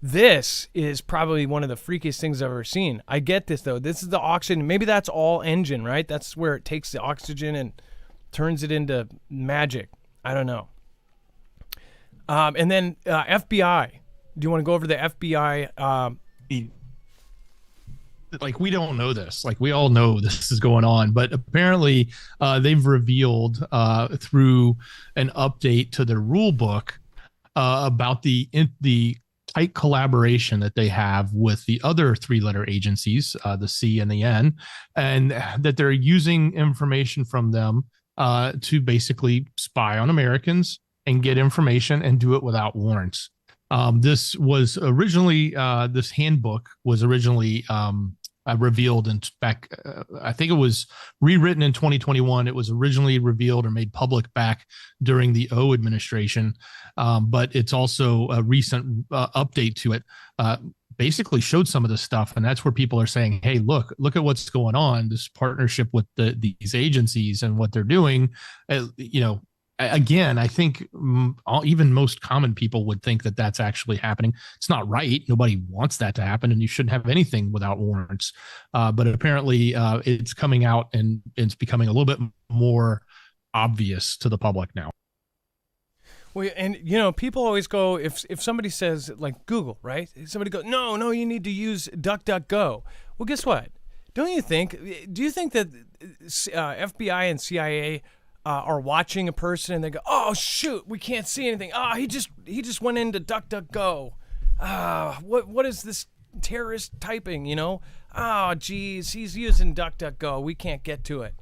This is probably one of the freakiest things I've ever seen. I get this, though. This is the oxygen. Maybe that's all engine, right? That's where it takes the oxygen and turns it into magic. I don't know. And then FBI. Do you want to go over the FBI? Like, we don't know this. Like, we all know this is going on, but apparently they've revealed through an update to their rule book about the tight collaboration that they have with the other three-letter agencies, the C and the N, and that they're using information from them to basically spy on Americans and get information and do it without warrants. This was originally this handbook was originally revealed in back. I think it was rewritten in 2021. It was originally revealed or made public back during the O administration, but it's also a recent update to it. Basically showed some of the stuff, and that's where people are saying, "Hey, look at what's going on. This partnership with these agencies and what they're doing." Again, I think even most common people would think that that's actually happening. It's not right. Nobody wants that to happen, and you shouldn't have anything without warrants. But apparently, it's coming out and it's becoming a little bit more obvious to the public now. Well, and people always go if somebody says like Google, right? Somebody goes, no, you need to use DuckDuckGo. Well, guess what? Do you think that FBI and CIA are watching a person and they go, oh shoot, we can't see anything. He just went into DuckDuckGo. What is this terrorist typing? Geez, he's using DuckDuckGo. We can't get to it.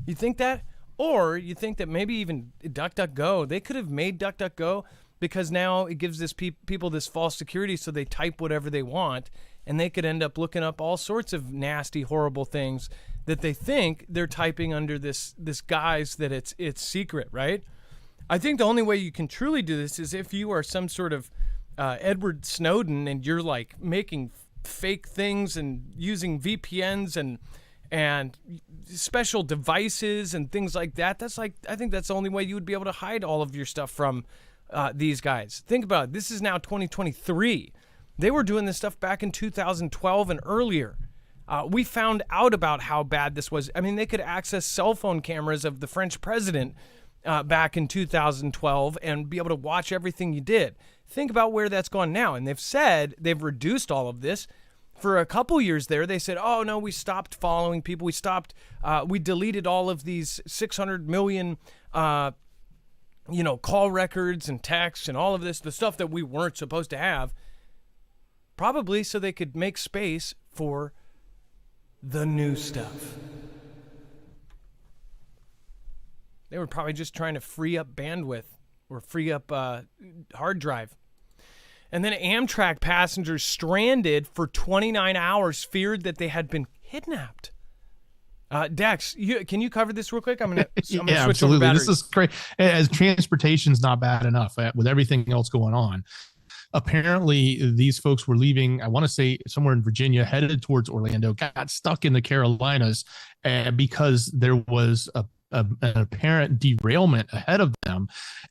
You think that? Or you think that maybe even DuckDuckGo, they could have made DuckDuckGo because now it gives people this false security, so they type whatever they want, and they could end up looking up all sorts of nasty, horrible things that they think they're typing under this guise that it's secret, right? I think the only way you can truly do this is if you are some sort of Edward Snowden and you're like making fake things and using VPNs and special devices and things like that. I think that's the only way you would be able to hide all of your stuff from these guys. Think about it. This is now 2023. They were doing this stuff back in 2012 and earlier. We found out about how bad this was. I mean, they could access cell phone cameras of the French president back in 2012 and be able to watch everything you did. Think about where that's gone now. And they've said they've reduced all of this. For a couple years there, they said, oh, no, we stopped following people. We deleted all of these 600 million, call records and texts and all of this, the stuff that we weren't supposed to have, probably so they could make space for the new stuff. They were probably just trying to free up bandwidth or free up hard drive. And then Amtrak passengers stranded for 29 hours feared that they had been kidnapped. Dex, can you cover this real quick? I'm gonna switch absolutely. over This is great. As transportation's not bad enough with everything else going on. Apparently, these folks were leaving, I want to say somewhere in Virginia, headed towards Orlando, got stuck in the Carolinas because there was an apparent derailment ahead of them.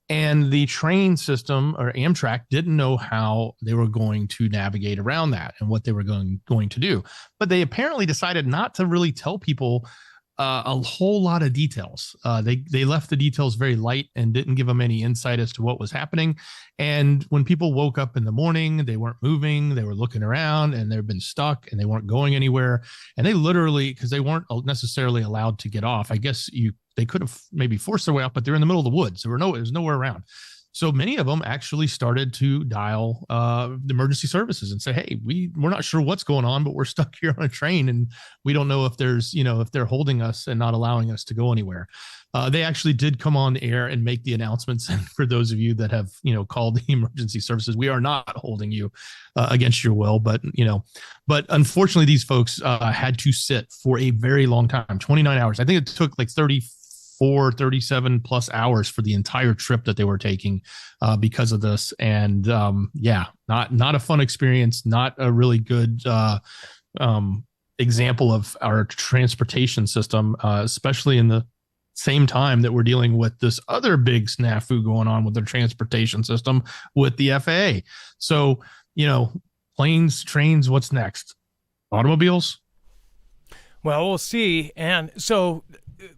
And the train system, or Amtrak, didn't know how they were going to navigate around that and what they were going to do. But they apparently decided not to really tell people a whole lot of details. They left the details very light and didn't give them any insight as to what was happening. And when people woke up in the morning, they weren't moving, they were looking around, and they've been stuck and they weren't going anywhere. And they literally, because they weren't necessarily allowed to get off, I guess they could have maybe forced their way out, but they're in the middle of the woods. There was nowhere around. So many of them actually started to dial the emergency services and say, hey, we're not sure what's going on, but we're stuck here on a train and we don't know if if they're holding us and not allowing us to go anywhere. They actually did come on the air and make the announcements. And for those of you that have, called the emergency services, we are not holding you against your will. But unfortunately, these folks had to sit for a very long time, 29 hours. I think it took like 37 plus hours for the entire trip that they were taking because of this. And not a fun experience, not a really good example of our transportation system, especially in the same time that we're dealing with this other big snafu going on with the transportation system with the FAA. So, planes, trains, what's next? Automobiles? Well, we'll see. And so,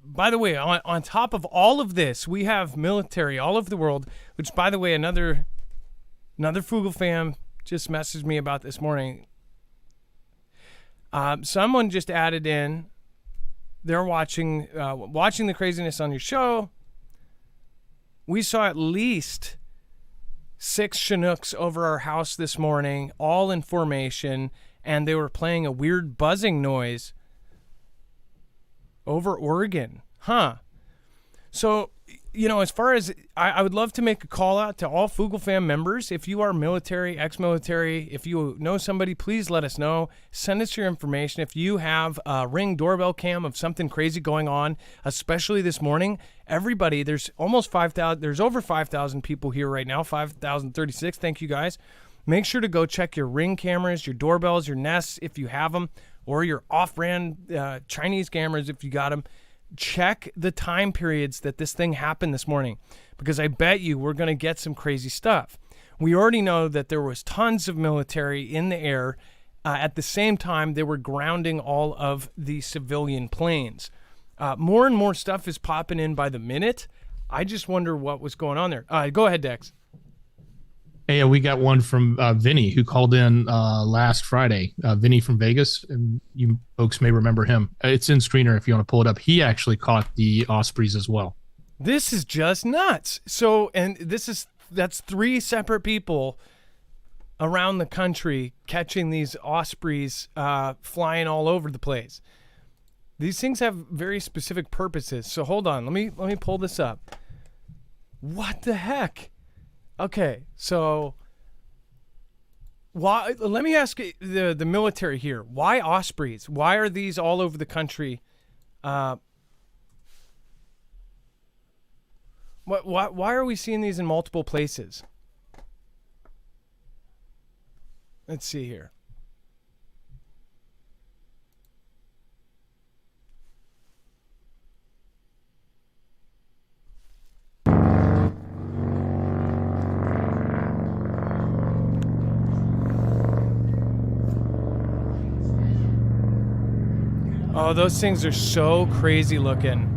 by the way, on top of all of this, we have military all over the world, which, by the way, another Foogle fam just messaged me about this morning. Someone just added in, they're watching the craziness on your show. We saw at least 6 Chinooks over our house this morning, all in formation, and they were playing a weird buzzing noise over Oregon. Huh. So, as far as I would love to make a call out to all Foogle fam members. If you are military, ex-military, if you know somebody, please let us know. Send us your information. If you have a Ring doorbell cam of something crazy going on, especially this morning, everybody, there's almost 5,000, there's over 5,000 people here right now, 5,036. Thank you guys. Make sure to go check your Ring cameras, your doorbells, your Nests if you have them, or your off-brand Chinese cameras if you got them. Check the time periods that this thing happened this morning, because I bet you we're going to get some crazy stuff. We already know that there was tons of military in the air. At the same time, they were grounding all of the civilian planes. More and more stuff is popping in by the minute. I just wonder what was going on there. Go ahead, Dex. Hey, we got one from Vinny, who called in last Friday. Vinny from Vegas, and you folks may remember him. It's in Screener if you want to pull it up. He actually caught the Ospreys as well. This is just nuts. So, and that's 3 separate people around the country catching these Ospreys flying all over the place. These things have very specific purposes. So hold on, let me pull this up. What the heck? Okay, so why? Let me ask the military here. Why Ospreys? Why are these all over the country? Why are we seeing these in multiple places? Let's see here. Oh, those things are so crazy looking.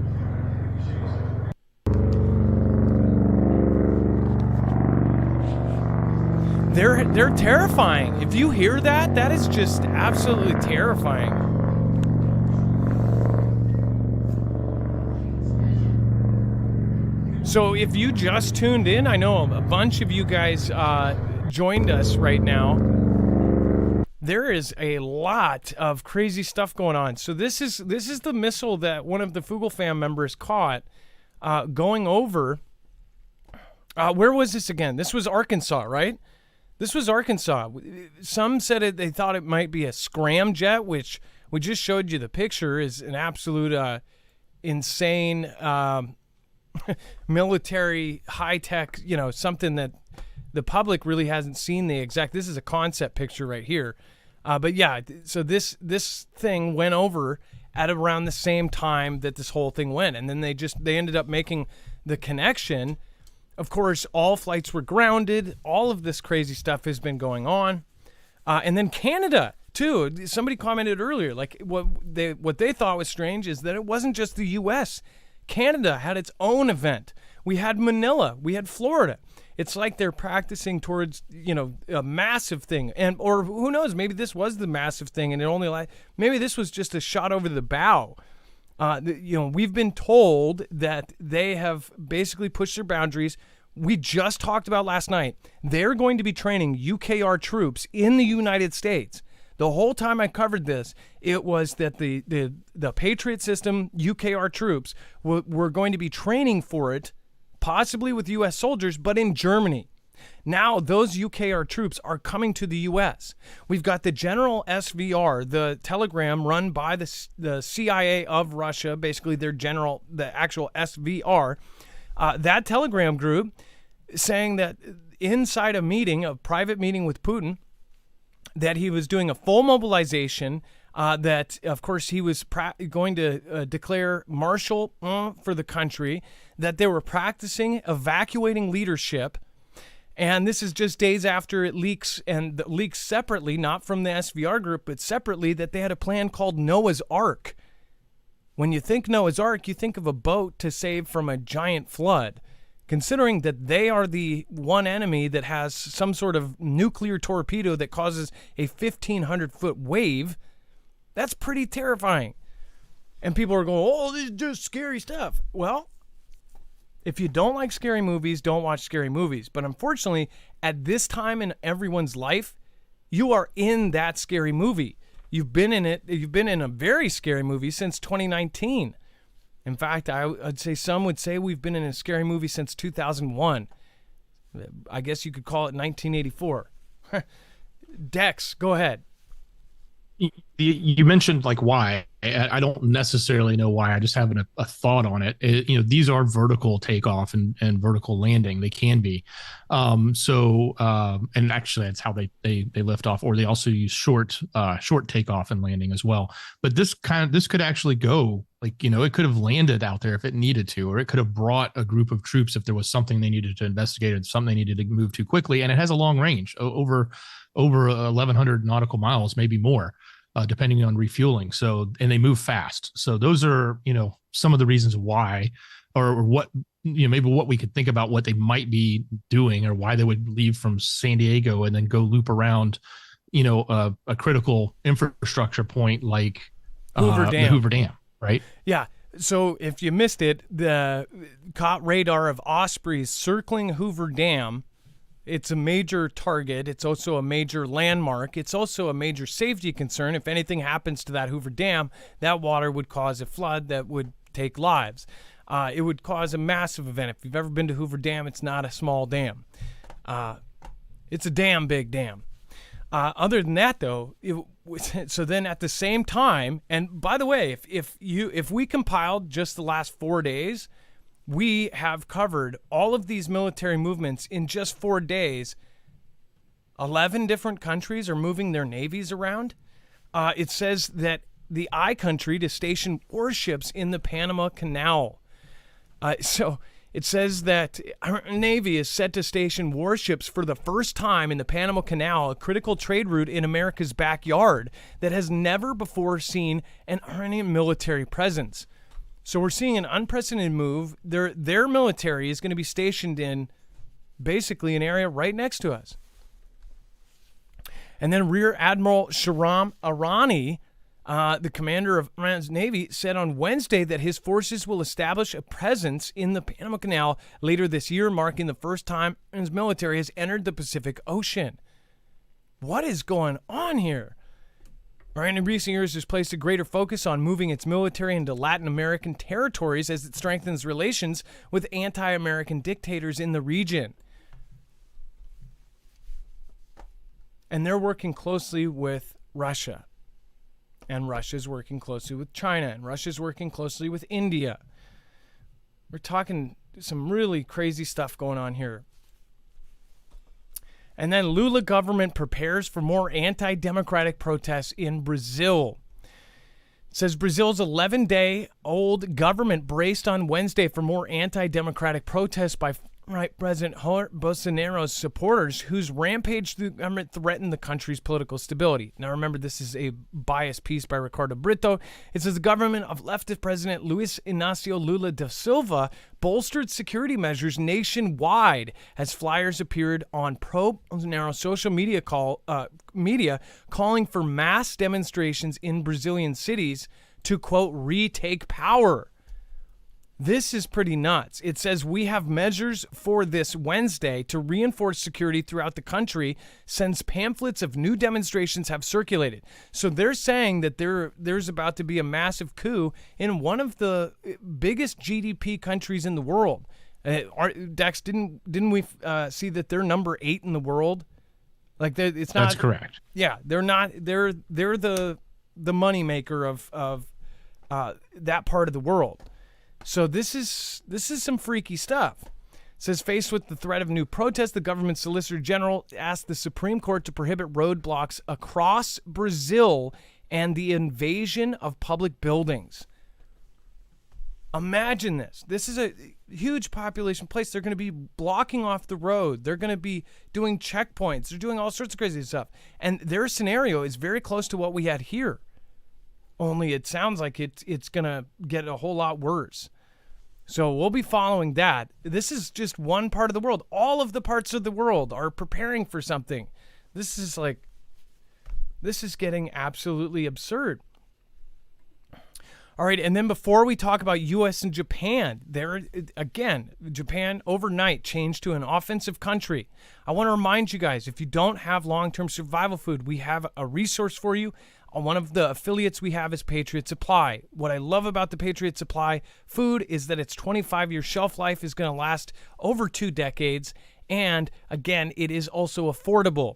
They're terrifying. If you hear that, that is just absolutely terrifying. So if you just tuned in, I know a bunch of you guys joined us right now. There is a lot of crazy stuff going on. So this is the missile that one of the Foogle fam members caught going over. Where was this again? This was Arkansas, right? This was Arkansas. Some said they thought it might be a scramjet, which we just showed you the picture is an absolute insane military high-tech, something that the public really hasn't seen the exact. This is a concept picture right here. But yeah, so this thing went over at around the same time that this whole thing went. And then they ended up making the connection. Of course, all flights were grounded. All of this crazy stuff has been going on. And then Canada, too. Somebody commented earlier, like what they thought was strange is that it wasn't just the U.S. Canada had its own event. We had Manila. We had Florida. It's like they're practicing towards, a massive thing. Or who knows, maybe this was the massive thing and maybe this was just a shot over the bow. We've been told that they have basically pushed their boundaries. We just talked about last night. They're going to be training UKR troops in the United States. The whole time I covered this, it was that the Patriot system, UKR troops, were going to be training for it, possibly with U.S. soldiers, but in Germany. Now, those UKR troops are coming to the U.S. We've got the General SVR, the telegram run by the CIA of Russia, basically the actual SVR, that telegram group saying that inside a private meeting with Putin, that he was doing a full mobilization, that, of course, he was going to declare martial for the country, that they were practicing evacuating leadership. And this is just days after it leaks, and leaks separately, not from the SVR group, but separately, that they had a plan called Noah's Ark. When you think Noah's Ark, you think of a boat to save from a giant flood. considering that they are the one enemy that has some sort of nuclear torpedo that causes a 1,500-foot wave. That's pretty terrifying. And people are going, oh, this is just scary stuff. Well, if you don't like scary movies, don't watch scary movies. But unfortunately, at this time in everyone's life, you are in that scary movie. You've been in it. You've been in a very scary movie since 2019. In fact, I'd say some would say we've been in a scary movie since 2001. I guess you could call it 1984. Dex, go ahead. You mentioned like why. I don't necessarily know why. I just have a thought on it. These are vertical takeoff and vertical landing. They can be. And actually that's how they lift off, or they also use short takeoff and landing as well. But this could actually go it could have landed out there if it needed to, or it could have brought a group of troops if there was something they needed to investigate or something they needed to move too quickly. And it has a long range, over 1,100 nautical miles, maybe more. Depending on refueling. And they move fast. So those are, some of the reasons why, or what, maybe what we could think about what they might be doing, or why they would leave from San Diego and then go loop around, a critical infrastructure point like the Hoover Dam, right? Yeah. So if you missed it, the caught radar of Ospreys circling Hoover Dam. It's a major target. It's also a major landmark. It's also a major safety concern. If anything happens to that Hoover Dam, that water would cause a flood that would take lives. It would cause a massive event. If you've ever been to Hoover Dam, it's not a small dam. It's a damn big dam. Other than that, though, so then at the same time, and by the way, if we compiled just the last 4 days, we have covered all of these military movements in just 4 days. 11 different countries are moving their navies around. It says that the I country to station warships in the Panama Canal. So it says that our Navy is set to station warships for the first time in the Panama Canal, a critical trade route in America's backyard that has never before seen an Iranian military presence. So we're seeing an unprecedented move. Their military is going to be stationed in basically an area right next to us. And then Rear Admiral Shahram Irani, the commander of Iran's Navy, said on Wednesday that his forces will establish a presence in the Panama Canal later this year, marking the first time his military has entered the Pacific Ocean. What is going on here? Iran in recent years has placed a greater focus on moving its military into Latin American territories as it strengthens relations with anti-American dictators in the region. And they're working closely with Russia. And Russia's working closely with China. And Russia's working closely with India. We're talking some really crazy stuff going on here. And then Lula government prepares for more anti-democratic protests in Brazil. It says Brazil's 11-day-old government braced on Wednesday for more anti-democratic protests by President Bolsonaro's supporters, whose rampage through government threatened the country's political stability. Now, remember, this is a biased piece by Ricardo Brito. It says the government of leftist President Luiz Inácio Lula da Silva bolstered security measures nationwide as flyers appeared on pro-Bolsonaro social media calling for mass demonstrations in Brazilian cities to, quote, retake power. This is pretty nuts. It says we have measures for this Wednesday to reinforce security throughout the country since pamphlets of new demonstrations have circulated. So they're saying that there's about to be a massive coup in one of the biggest GDP countries in the world. Dex, didn't we see that they're number 8 in the world? It's not. That's correct. Yeah, they're not. They're the moneymaker of that part of the world. So this is some freaky stuff. It says, faced with the threat of new protests, the government solicitor general asked the Supreme Court to prohibit roadblocks across Brazil and the invasion of public buildings. Imagine this. This is a huge population place. They're going to be blocking off the road. They're going to be doing checkpoints. They're doing all sorts of crazy stuff. And their scenario is very close to what we had here. Only it sounds like it's going to get a whole lot worse. So we'll be following that. This is just one part of the world. All of the parts of the world are preparing for something. This is getting absolutely absurd. All right, and then before we talk about U.S. and Japan, Japan overnight changed to an offensive country. I want to remind you guys, if you don't have long-term survival food, we have a resource for you. One of the affiliates we have is Patriot Supply. What I love about the Patriot Supply food is that its 25-year shelf life is going to last over 2 decades. And again, it is also affordable.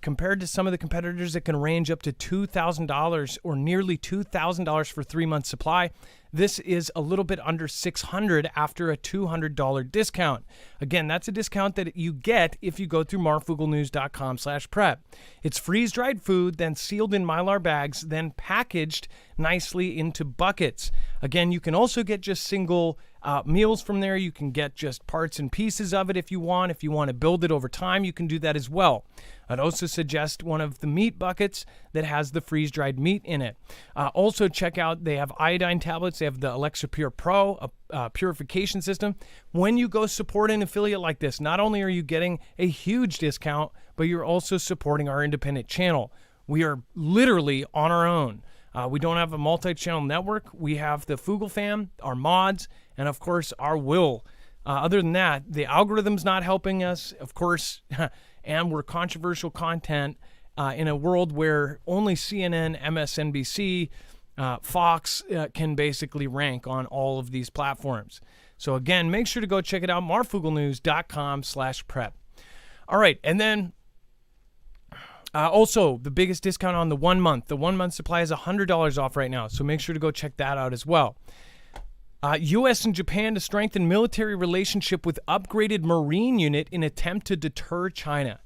Compared to some of the competitors that can range up to $2,000 or nearly $2,000 for 3 months supply, this is a little bit under $600 after a $200 discount. Again, that's a discount that you get if you go through marfooglenews.com/prep. It's freeze-dried food, then sealed in Mylar bags, then packaged nicely into buckets. Again, you can also get just single meals from there. You can get just parts and pieces of it if you want. If you want to build it over time, you can do that as well. I'd also suggest one of the meat buckets that has the freeze-dried meat in it. Also check out, they have iodine tablets. They have the Alexa Pure Pro, a purification system. When you go support an affiliate like this, not only are you getting a huge discount, but you're also supporting our independent channel. We are literally on our own. We don't have a multi-channel network. We have the Foogle fam, our mods, and of course our will. Other than that, the algorithm's not helping us, of course, and we're controversial content in a world where only CNN, MSNBC, Fox can basically rank on all of these platforms. So again, make sure to go check it out, marfooglenews.com/prep. All right, and then also the biggest discount on the 1 month. The 1 month supply is $100 off right now, so make sure to go check that out as well. U.S. and Japan to strengthen military relationship with upgraded Marine unit in attempt to deter China.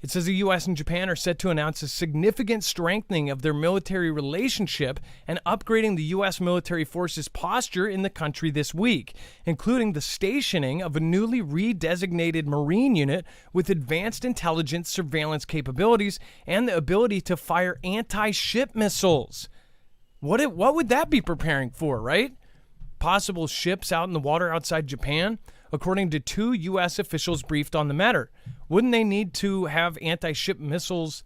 It says the U.S. and Japan are set to announce a significant strengthening of their military relationship and upgrading the U.S. military forces posture in the country this week, including the stationing of a newly redesignated Marine unit with advanced intelligence surveillance capabilities and the ability to fire anti-ship missiles. What would that be preparing for, right? Possible ships out in the water outside Japan, according to 2 U.S. officials briefed on the matter. Wouldn't they need to have anti-ship missiles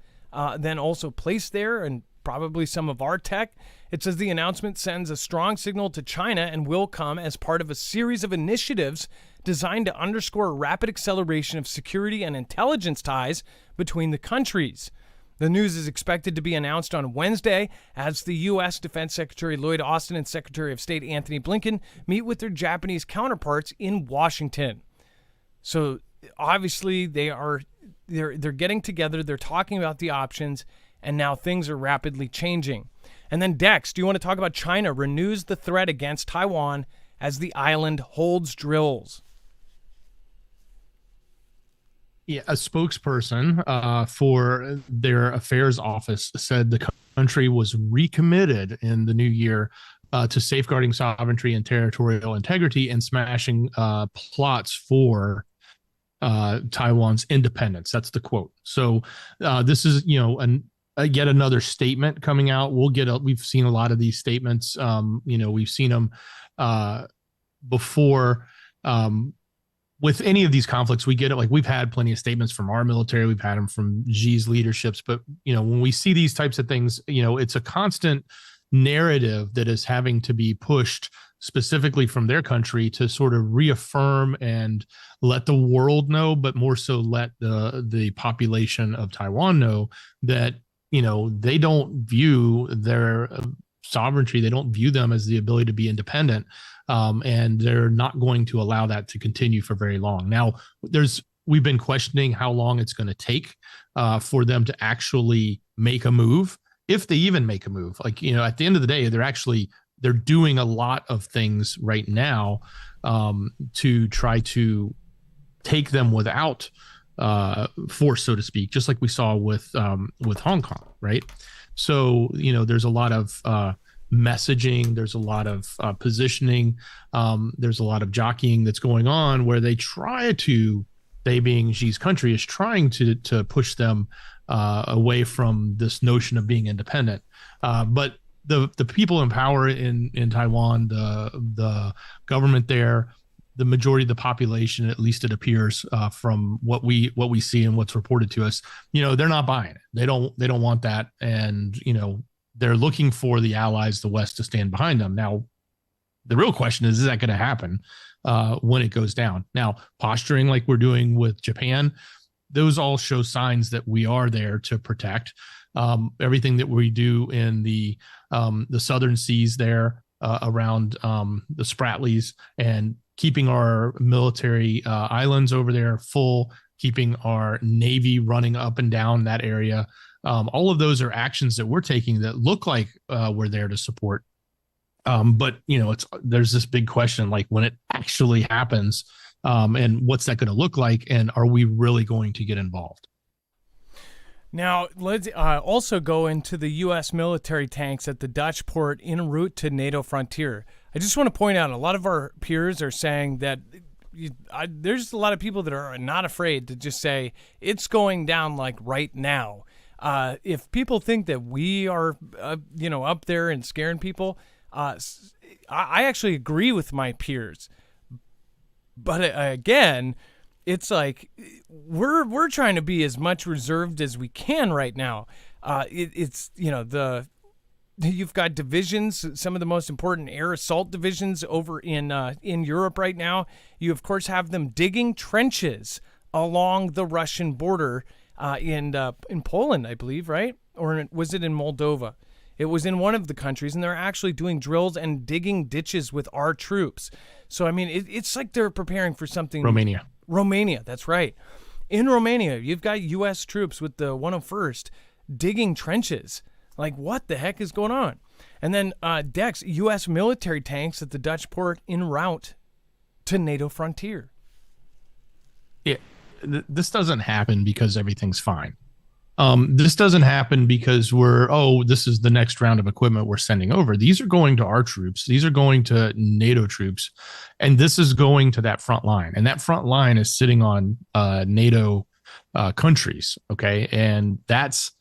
then also placed there, and probably some of our tech? It says the announcement sends a strong signal to China and will come as part of a series of initiatives designed to underscore a rapid acceleration of security and intelligence ties between the countries. The news is expected to be announced on Wednesday as the U.S. Defense Secretary Lloyd Austin and Secretary of State Anthony Blinken meet with their Japanese counterparts in Washington. So obviously they're getting together, they're talking about the options, and now things are rapidly changing. And then Dex, do you want to talk about China renews the threat against Taiwan as the island holds drills? Yeah, a spokesperson for their affairs office said the country was recommitted in the new year to safeguarding sovereignty and territorial integrity and smashing plots for Taiwan's independence. That's the quote. So this is, yet another statement coming out. We've seen a lot of these statements. We've seen them before. With any of these conflicts, we get it. Like, we've had plenty of statements from our military. We've had them from Xi's leaderships. But, when we see these types of things, it's a constant narrative that is having to be pushed specifically from their country to sort of reaffirm and let the world know, but more so let the population of Taiwan know that, they don't view their sovereignty. They don't view them as the ability to be independent. And they're not going to allow that to continue for very long. Now, we've been questioning how long it's going to take for them to actually make a move, if they even make a move. Like, at the end of the day, they're doing a lot of things right now to try to take them without force, so to speak, just like we saw with Hong Kong, right? So, there's a lot of messaging, there's a lot of positioning, there's a lot of jockeying that's going on where they being Xi's country, is trying to push them away from this notion of being independent. But the people in power in Taiwan, the government there, the majority of the population, at least it appears from what we see and what's reported to us, they're not buying it. They don't want that, and they're looking for the allies, the West, to stand behind them. Now, the real question is that going to happen when it goes down? Now, posturing like we're doing with Japan, those all show signs that we are there to protect. Everything that we do in the southern seas there around the Spratlys, and keeping our military islands over there full, keeping our Navy running up and down that area. All of those are actions that we're taking that look like we're there to support. But there's this big question, like when it actually happens, and what's that going to look like, and are we really going to get involved? Now, let's also go into the U.S. military tanks at the Dutch port en route to NATO frontier. I just want to point out, a lot of our peers are saying that there's a lot of people that are not afraid to just say it's going down like right now. If people think that we are, up there and scaring people, I actually agree with my peers. But again, it's like we're trying to be as much reserved as we can right now. You've got divisions, some of the most important air assault divisions over in Europe right now. You of course have them digging trenches along the Russian border in Poland, I believe, right? Or was it in Moldova? It was in one of the countries, and they're actually doing drills and digging ditches with our troops. So, I mean, it's like they're preparing for something. Romania, that's right. In Romania, you've got U.S. troops with the 101st digging trenches. Like, what the heck is going on? And then, Dex, U.S. military tanks at the Dutch port en route to NATO frontier. Yeah, this doesn't happen because everything's fine. This doesn't happen because this is the next round of equipment we're sending over. These are going to our troops. These are going to NATO troops. And this is going to that front line. And that front line is sitting on NATO countries. Okay. And that's,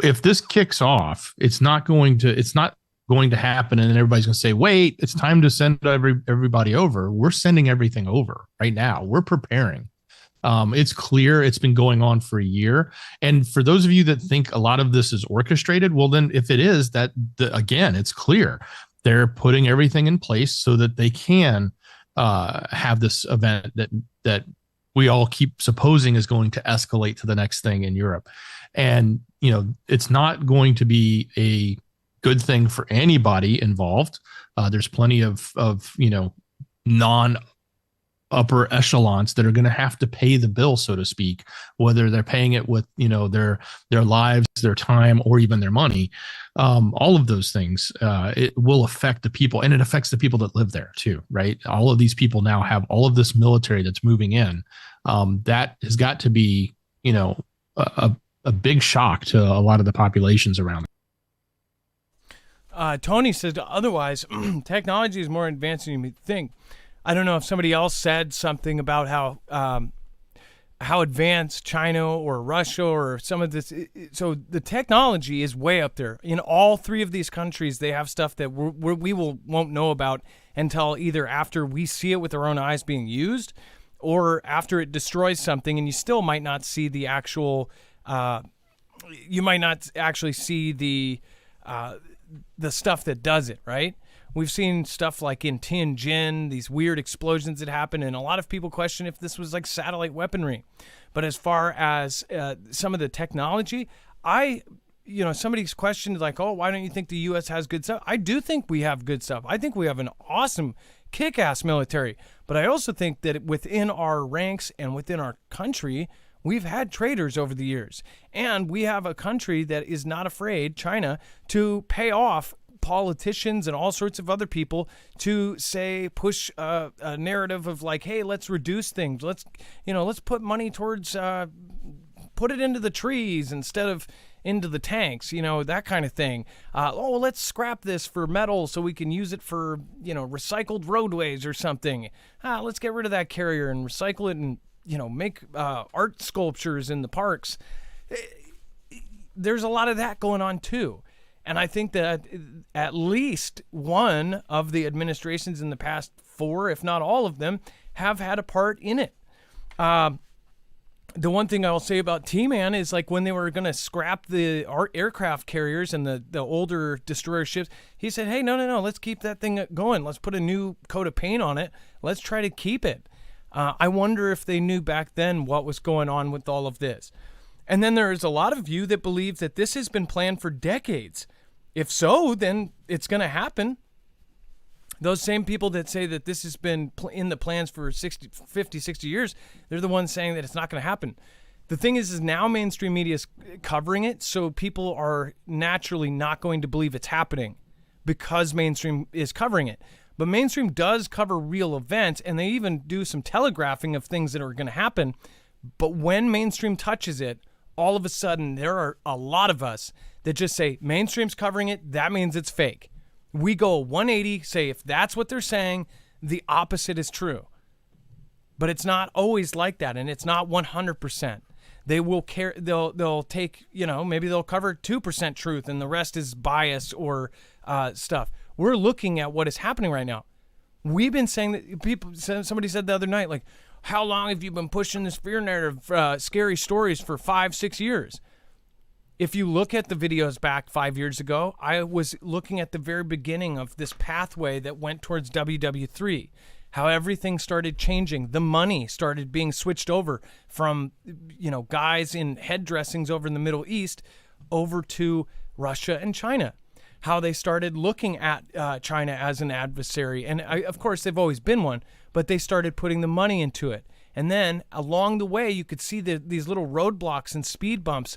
if this kicks off, it's not going to happen. And then everybody's going to say, wait, it's time to send everybody over. We're sending everything over right now. We're preparing. It's clear it's been going on for a year. And for those of you that think a lot of this is orchestrated, well, then if it is, again, it's clear they're putting everything in place so that they can have this event that we all keep supposing is going to escalate to the next thing in Europe. And, it's not going to be a good thing for anybody involved. There's plenty of non upper echelons that are going to have to pay the bill, so to speak, whether they're paying it with, their lives, their time, or even their money. All of those things, it will affect the people, and it affects the people that live there too, right? All of these people now have all of this military that's moving in. That has got to be, a big shock to a lot of the populations around. Tony says, otherwise, technology is more advanced than you think. I don't know if somebody else said something about how advanced China or Russia or some of this. So the technology is way up there. In all three of these countries, they have stuff that we won't know about until either after we see it with our own eyes being used, or after it destroys something, and you still might not see the actual. You might not actually see the stuff that does it, right? We've seen stuff like in Tianjin, these weird explosions that happen, and a lot of people question if this was like satellite weaponry. But as far as some of the technology, somebody's questioned like, oh, why don't you think the U.S. has good stuff? I do think we have good stuff. I think we have an awesome, kick-ass military. But I also think that within our ranks and within our country, we've had traitors over the years. And we have a country that is not afraid, China, to pay off politicians and all sorts of other people to say push a narrative of like, hey, let's reduce things, let's put money towards put it into the trees instead of into the tanks, that kind of thing. Let's scrap this for metal so we can use it for recycled roadways or something. Let's get rid of that carrier and recycle it and make art sculptures in the parks. There's a lot of that going on too. And I think that at least one of the administrations in the past 4, if not all of them, have had a part in it. The one thing I'll say about T-Man is, like, when they were going to scrap the aircraft carriers and the older destroyer ships, he said, hey, no, let's keep that thing going. Let's put a new coat of paint on it. Let's try to keep it. I wonder if they knew back then what was going on with all of this. And then there is a lot of you that believe that this has been planned for decades. If so, then it's going to happen. Those same people that say that this has been in the plans for 50, 60 years, they're the ones saying that it's not going to happen. The thing is now mainstream media is covering it, so people are naturally not going to believe it's happening because mainstream is covering it. But mainstream does cover real events, and they even do some telegraphing of things that are going to happen. But when mainstream touches it, all of a sudden, there are a lot of us that just say, mainstream's covering it, that means it's fake. We go 180, say if that's what they're saying, the opposite is true. But it's not always like that, and it's not 100%. They will care. They'll take, maybe they'll cover 2% truth, and the rest is bias or stuff. We're looking at what is happening right now. We've been saying that somebody said the other night, like, how long have you been pushing this fear narrative, scary stories for 5-6 years? If you look at the videos back 5 years ago, I was looking at the very beginning of this pathway that went towards WW3, how everything started changing. The money started being switched over from, guys in head dressings over in the Middle East over to Russia and China. How they started looking at China as an adversary. And of course, they've always been one, but they started putting the money into it. And then along the way, you could see these little roadblocks and speed bumps.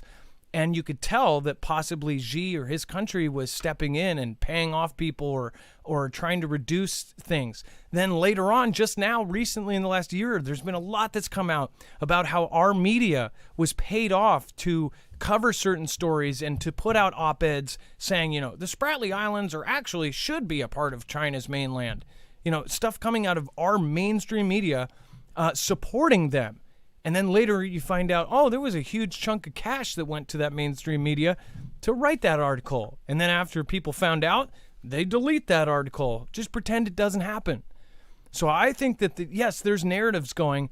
And you could tell that possibly Xi or his country was stepping in and paying off people or trying to reduce things. Then later on, just now, recently in the last year, there's been a lot that's come out about how our media was paid off to cover certain stories and to put out op-eds saying, the Spratly Islands should be a part of China's mainland. Stuff coming out of our mainstream media supporting them. And then later you find out, there was a huge chunk of cash that went to that mainstream media to write that article. And then after people found out, they delete that article, just pretend it doesn't happen. So I think that, yes, there's narratives going,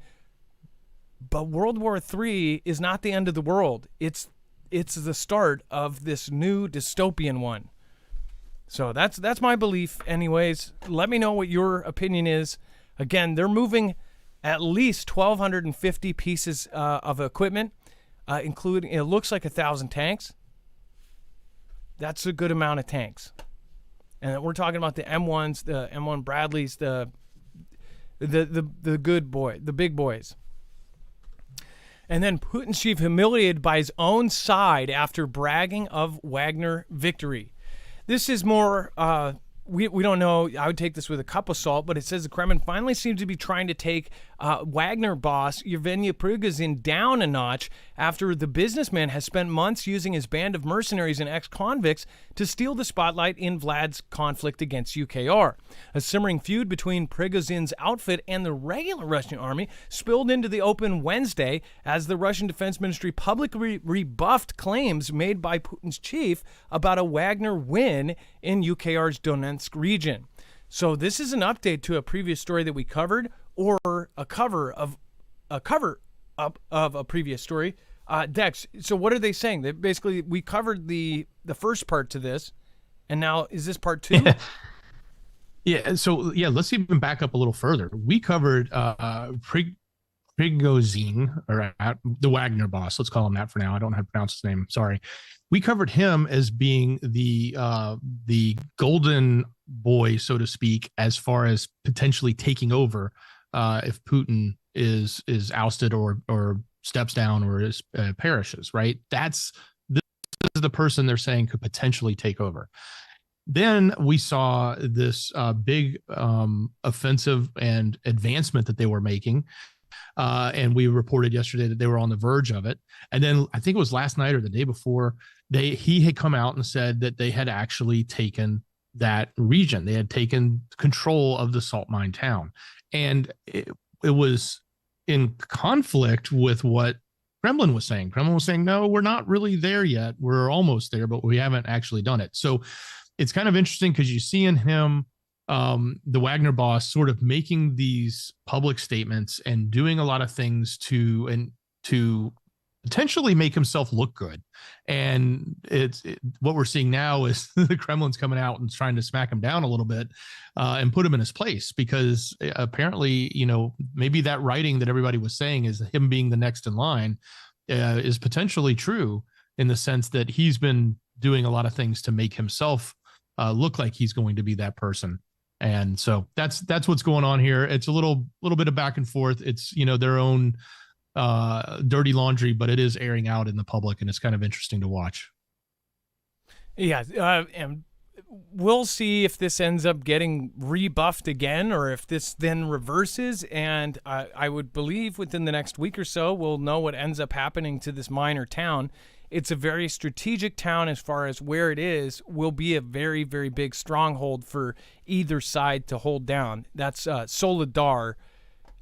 but World War III is not the end of the world. It's the start of this new dystopian one. So that's my belief anyways. Let me know what your opinion is. Again, they're moving at least 1,250 pieces of equipment, including, it looks like 1,000 tanks. That's a good amount of tanks. And we're talking about the M1s, the M1 Bradleys, the big boys. And then Putin's chief humiliated by his own side after bragging of Wagner victory. This is more... We don't know. I would take this with a cup of salt, but it says the Kremlin finally seems to be trying to take Wagner boss Yevgeny Prigozhin down a notch after the businessman has spent months using his band of mercenaries and ex-convicts to steal the spotlight in Vlad's conflict against UKR. A simmering feud between Prigozhin's outfit and the regular Russian army spilled into the open Wednesday as the Russian Defense Ministry publicly rebuffed claims made by Putin's chief about a Wagner win in UKR's Donetsk region. So this is an update to a previous story that we covered, or a cover up of a previous story. Dex, so what are they saying? That basically we covered the first part to this, and now is this part 2? Yeah. So let's even back up a little further. We covered Prigozhin, or the Wagner boss. Let's call him that for now. I don't know how to pronounce his name. Sorry. We covered him as being the golden boy, so to speak, as far as potentially taking over if Putin is ousted or steps down or perishes. Right? This is the person they're saying could potentially take over. Then we saw this big offensive and advancement that they were making. And we reported yesterday that they were on the verge of it. And then I think it was last night or the day before, he had come out and said that they had actually taken that region. They had taken control of the salt mine town. And it was in conflict with what Kremlin was saying. Kremlin was saying, no, we're not really there yet. We're almost there, but we haven't actually done it. So it's kind of interesting because you see in him, the Wagner boss, sort of making these public statements and doing a lot of things to potentially make himself look good. And what we're seeing now is the Kremlin's coming out and trying to smack him down a little bit and put him in his place, because apparently, maybe that writing that everybody was saying is him being the next in line is potentially true, in the sense that he's been doing a lot of things to make himself look like he's going to be that person. And so that's what's going on here. It's a little bit of back and forth. It's, their own dirty laundry, but it is airing out in the public, and it's kind of interesting to watch. Yeah, and we'll see if this ends up getting rebuffed again, or if this then reverses. And I would believe within the next week or so, we'll know what ends up happening to this minor town. It's a very strategic town as far as where it is, will be a very, very big stronghold for either side to hold down. That's Soledar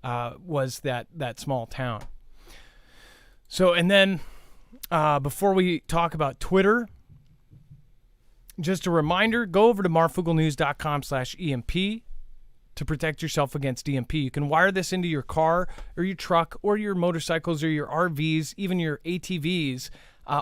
was that small town. So, and then before we talk about Twitter, just a reminder, go over to marfooglenews.com/EMP to protect yourself against EMP. You can wire this into your car or your truck or your motorcycles or your RVs, even your ATVs,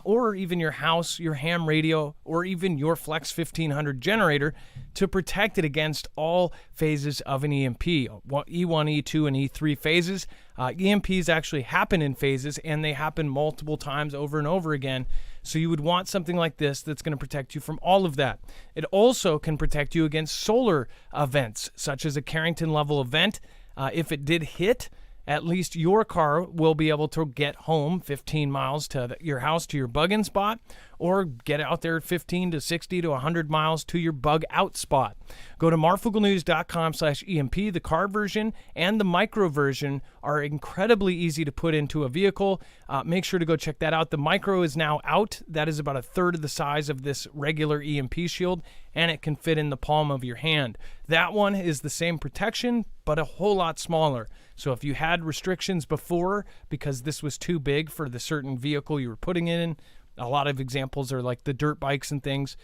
or even your house, your ham radio, or even your Flex 1500 generator to protect it against all phases of an EMP, E1, E2, and E3 phases. EMPs actually happen in phases, and they happen multiple times over and over again. So you would want something like this that's going to protect you from all of that. It also can protect you against solar events, such as a Carrington level event. If it did hit, at least your car will be able to get home 15 miles to your house to your bug-in spot, or get out there 15 to 60 to 100 miles to your bug-out spot. Go to marfooglenews.com/EMP. The car version and the micro version are incredibly easy to put into a vehicle. Make sure to go check that out. The micro is now out. That is about a third of the size of this regular EMP shield, and it can fit in the palm of your hand. That one is the same protection, but a whole lot smaller. So if you had restrictions before because this was too big for the certain vehicle you were putting it in, a lot of examples are like the dirt bikes and things,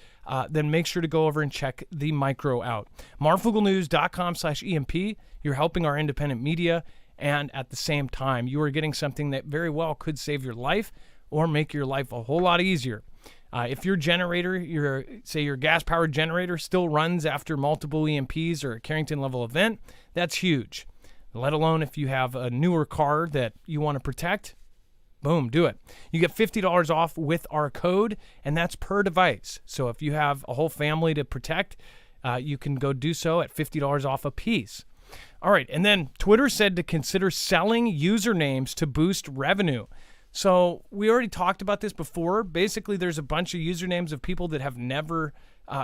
then make sure to go over and check the micro out. marfooglenews.com/EMP. You're helping our independent media, and at the same time, you are getting something that very well could save your life or make your life a whole lot easier. If your generator, your gas-powered generator, still runs after multiple EMPs or a Carrington level event, that's huge. Let alone if you have a newer car that you want to protect, boom, do it. You get $50 off with our code, and that's per device. So if you have a whole family to protect, you can go do so at $50 off a piece. All right, and then Twitter said to consider selling usernames to boost revenue. So we already talked about this before. Basically, there's a bunch of usernames of people that have never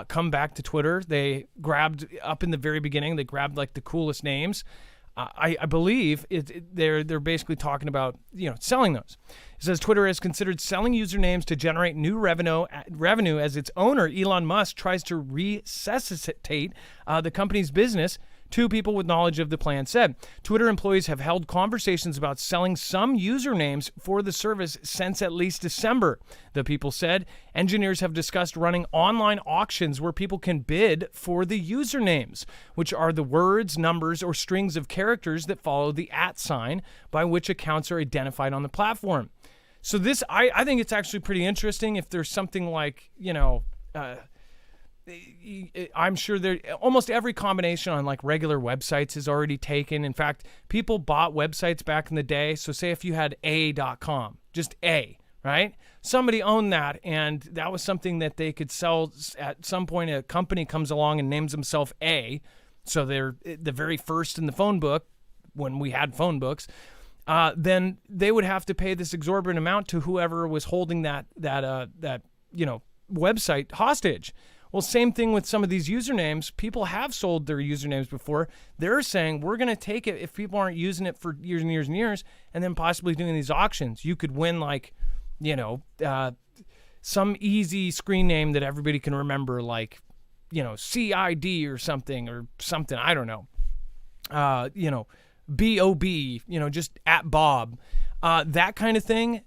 come back to Twitter. They grabbed, up in the very beginning, they grabbed like the coolest names. I believe they're basically talking about selling those. It says Twitter has considered selling usernames to generate new revenue as its owner Elon Musk tries to resuscitate the company's business. Two people with knowledge of the plan said Twitter employees have held conversations about selling some usernames for the service since at least December. The people said engineers have discussed running online auctions where people can bid for the usernames, which are the words, numbers, or strings of characters that follow the @ sign by which accounts are identified on the platform. So this, I think it's actually pretty interesting. If there's something like, I'm sure there almost every combination on like regular websites is already taken. In fact, people bought websites back in the day. So say if you had a.com, just A, right? Somebody owned that, and that was something that they could sell at some point. A company comes along and names themselves A. So they're the very first in the phone book when we had phone books. Then they would have to pay this exorbitant amount to whoever was holding that website hostage. Well, same thing with some of these usernames. People have sold their usernames before. They're saying, we're going to take it if people aren't using it for years and years and years, and then possibly doing these auctions. You could win some easy screen name that everybody can remember, like, CID or something, I don't know. BOB, just @Bob. That kind of thing.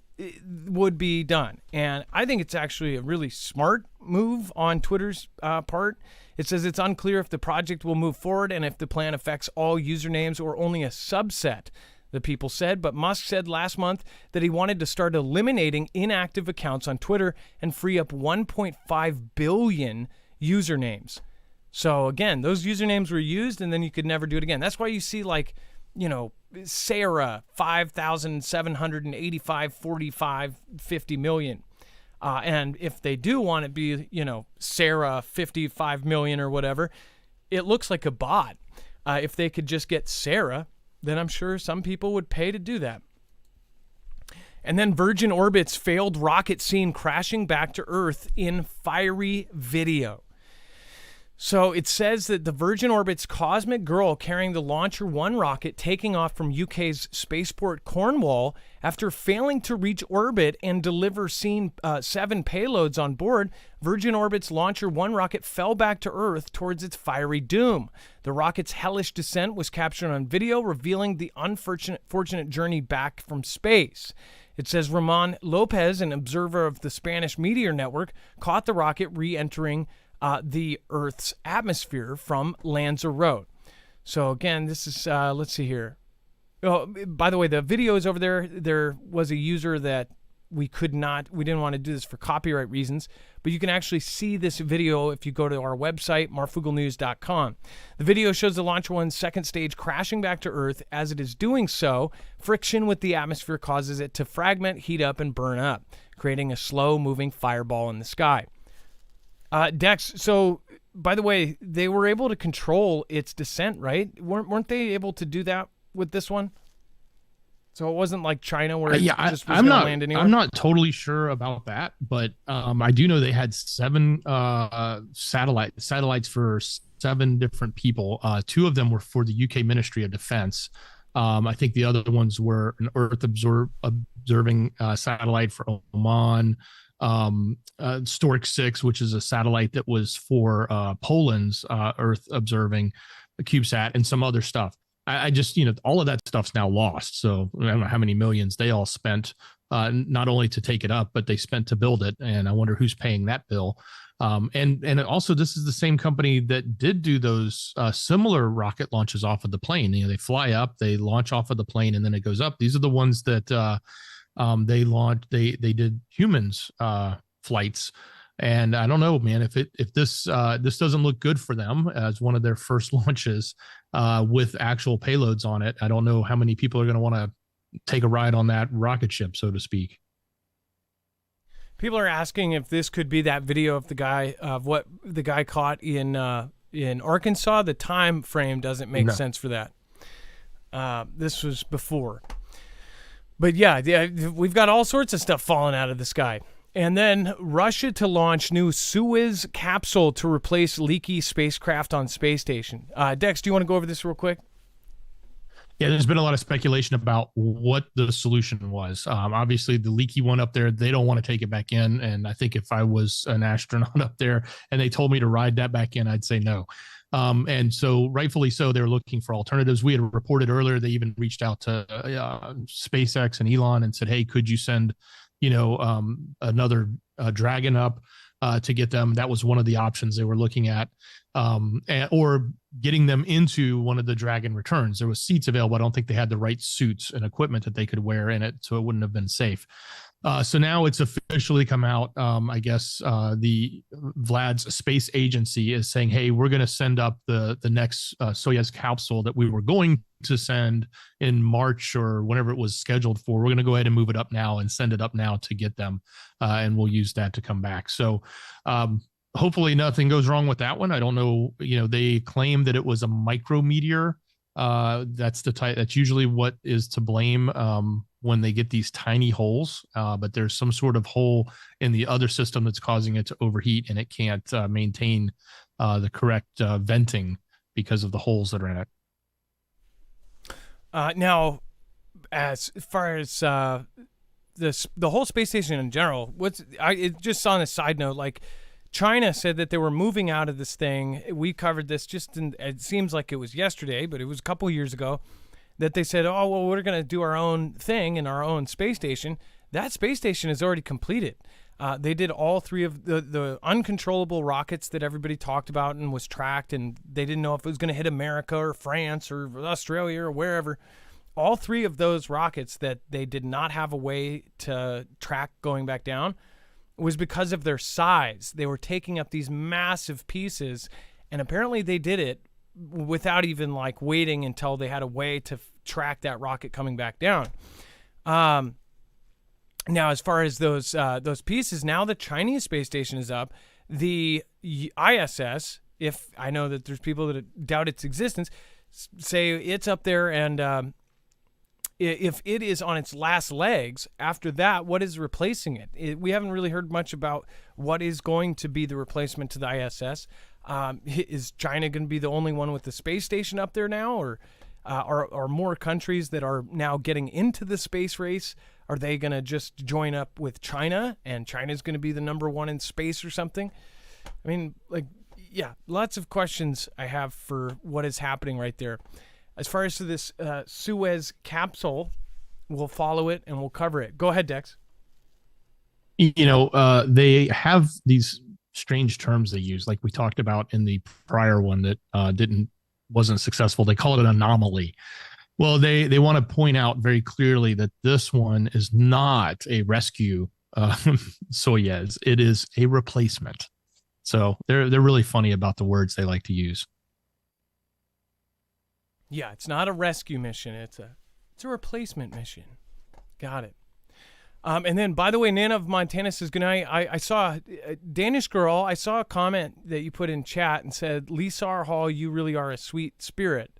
would be done. And I think it's actually a really smart move on Twitter's part. It says it's unclear if the project will move forward and if the plan affects all usernames or only a subset, the people said. But Musk said last month that he wanted to start eliminating inactive accounts on Twitter and free up 1.5 billion usernames. So again, those usernames were used and then you could never do it again. That's why you see Sarah 5,785 45 50 million. And if they do want it be, Sarah 55 million or whatever, it looks like a bot. If they could just get Sarah, then I'm sure some people would pay to do that. And then Virgin Orbit's failed rocket seen crashing back to Earth in fiery video. So it says that the Virgin Orbit's Cosmic Girl carrying the Launcher 1 rocket taking off from UK's spaceport Cornwall after failing to reach orbit and deliver 7 payloads on board, Virgin Orbit's Launcher 1 rocket fell back to Earth towards its fiery doom. The rocket's hellish descent was captured on video, revealing the unfortunate journey back from space. It says Ramon Lopez, an observer of the Spanish Meteor Network, caught the rocket re-entering the Earth's atmosphere from Lanzarote. So again, this is, let's see here. Oh, by the way, the video is over there. There was a user that we didn't want to do this for copyright reasons, but you can actually see this video if you go to our website, marfooglenews.com. The video shows the Launcher 1's second stage crashing back to Earth. As it is doing so, friction with the atmosphere causes it to fragment, heat up, and burn up, creating a slow-moving fireball in the sky. Dex, so by the way, they were able to control its descent, right? Weren't they able to do that with this one? So it wasn't like China where it just was going to land anywhere? I'm not totally sure about that, but I do know they had 7 satellites for 7 different people. 2 of them were for the UK Ministry of Defense. I think the other ones were an Earth observing satellite for Oman. Stork 6, which is a satellite that was for Poland's Earth observing CubeSat, and some other stuff. I just, all of that stuff's now lost. So I don't know how many millions they all spent, not only to take it up, but they spent to build it. And I wonder who's paying that bill. And also, this is the same company that did do those similar rocket launches off of the plane. They fly up, they launch off of the plane, and then it goes up. These are the ones that they launched. They did humans flights. And I don't know, man, if this doesn't look good for them as one of their first launches with actual payloads on it. I don't know how many people are going to want to take a ride on that rocket ship, so to speak. People are asking if this could be that video of what the guy caught in Arkansas. The time frame doesn't make sense for that. This was before. But yeah, we've got all sorts of stuff falling out of the sky. And then Russia to launch new Suez capsule to replace leaky spacecraft on space station. Dex, do you want to go over this real quick? Yeah, there's been a lot of speculation about what the solution was. Obviously, the leaky one up there, they don't want to take it back in. And I think if I was an astronaut up there and they told me to ride that back in, I'd say no. And so rightfully so, they're looking for alternatives. We had reported earlier, they even reached out to SpaceX and Elon and said, hey, could you send another Dragon up to get them? That was one of the options they were looking at, or getting them into one of the Dragon returns. There was seats available. I don't think they had the right suits and equipment that they could wear in it, so it wouldn't have been safe. So now it's officially come out. I guess the Vlad's space agency is saying, hey, we're going to send up the next Soyuz capsule that we were going to send in March or whenever it was scheduled for. We're going to go ahead and move it up now and send it up now to get them. And we'll use that to come back. So hopefully nothing goes wrong with that one. I don't know. They claim that it was a micrometeor. That's the type. That's usually what is to blame when they get these tiny holes. But there's some sort of hole in the other system that's causing it to overheat, and it can't maintain the correct venting because of the holes that are in it. Now, as far as the whole space station in general, just on a side note, like, China said that they were moving out of this thing. We covered this it seems like it was yesterday, but it was a couple years ago, that they said, oh, well, we're going to do our own thing in our own space station. that space station is already completed. They did all 3 of the uncontrollable rockets that everybody talked about and was tracked, and they didn't know if it was going to hit America or France or Australia or wherever. All 3 of those rockets that they did not have a way to track going back down was because of their size. They were taking up these massive pieces, and apparently they did it without even like waiting until they had a way to track that rocket coming back down. Now, as far as those pieces, now the Chinese space station is up. The ISS, if I know that there's people that doubt its existence, say it's up there, and if it is on its last legs, after that, what is replacing it? We haven't really heard much about what is going to be the replacement to the ISS. Is China going to be the only one with the space station up there now, or are more countries that are now getting into the space race? Are they going to just join up with China, and China's going to be the number 1 in space or something? I mean, like, yeah, lots of questions I have for what is happening right there. As far as to this Suez capsule, we'll follow it and we'll cover it. Go ahead, Dex. They have these strange terms they use, like we talked about in the prior one that wasn't successful. They call it an anomaly. Well, they want to point out very clearly that this one is not a rescue Soyuz. It is a replacement. So they're really funny about the words they like to use. Yeah, it's not a rescue mission. It's a replacement mission. Got it. And then, by the way, Nana of Montana says, good night. I saw a Danish girl. I saw a comment that you put in chat and said, Lisa Hall, you really are a sweet spirit.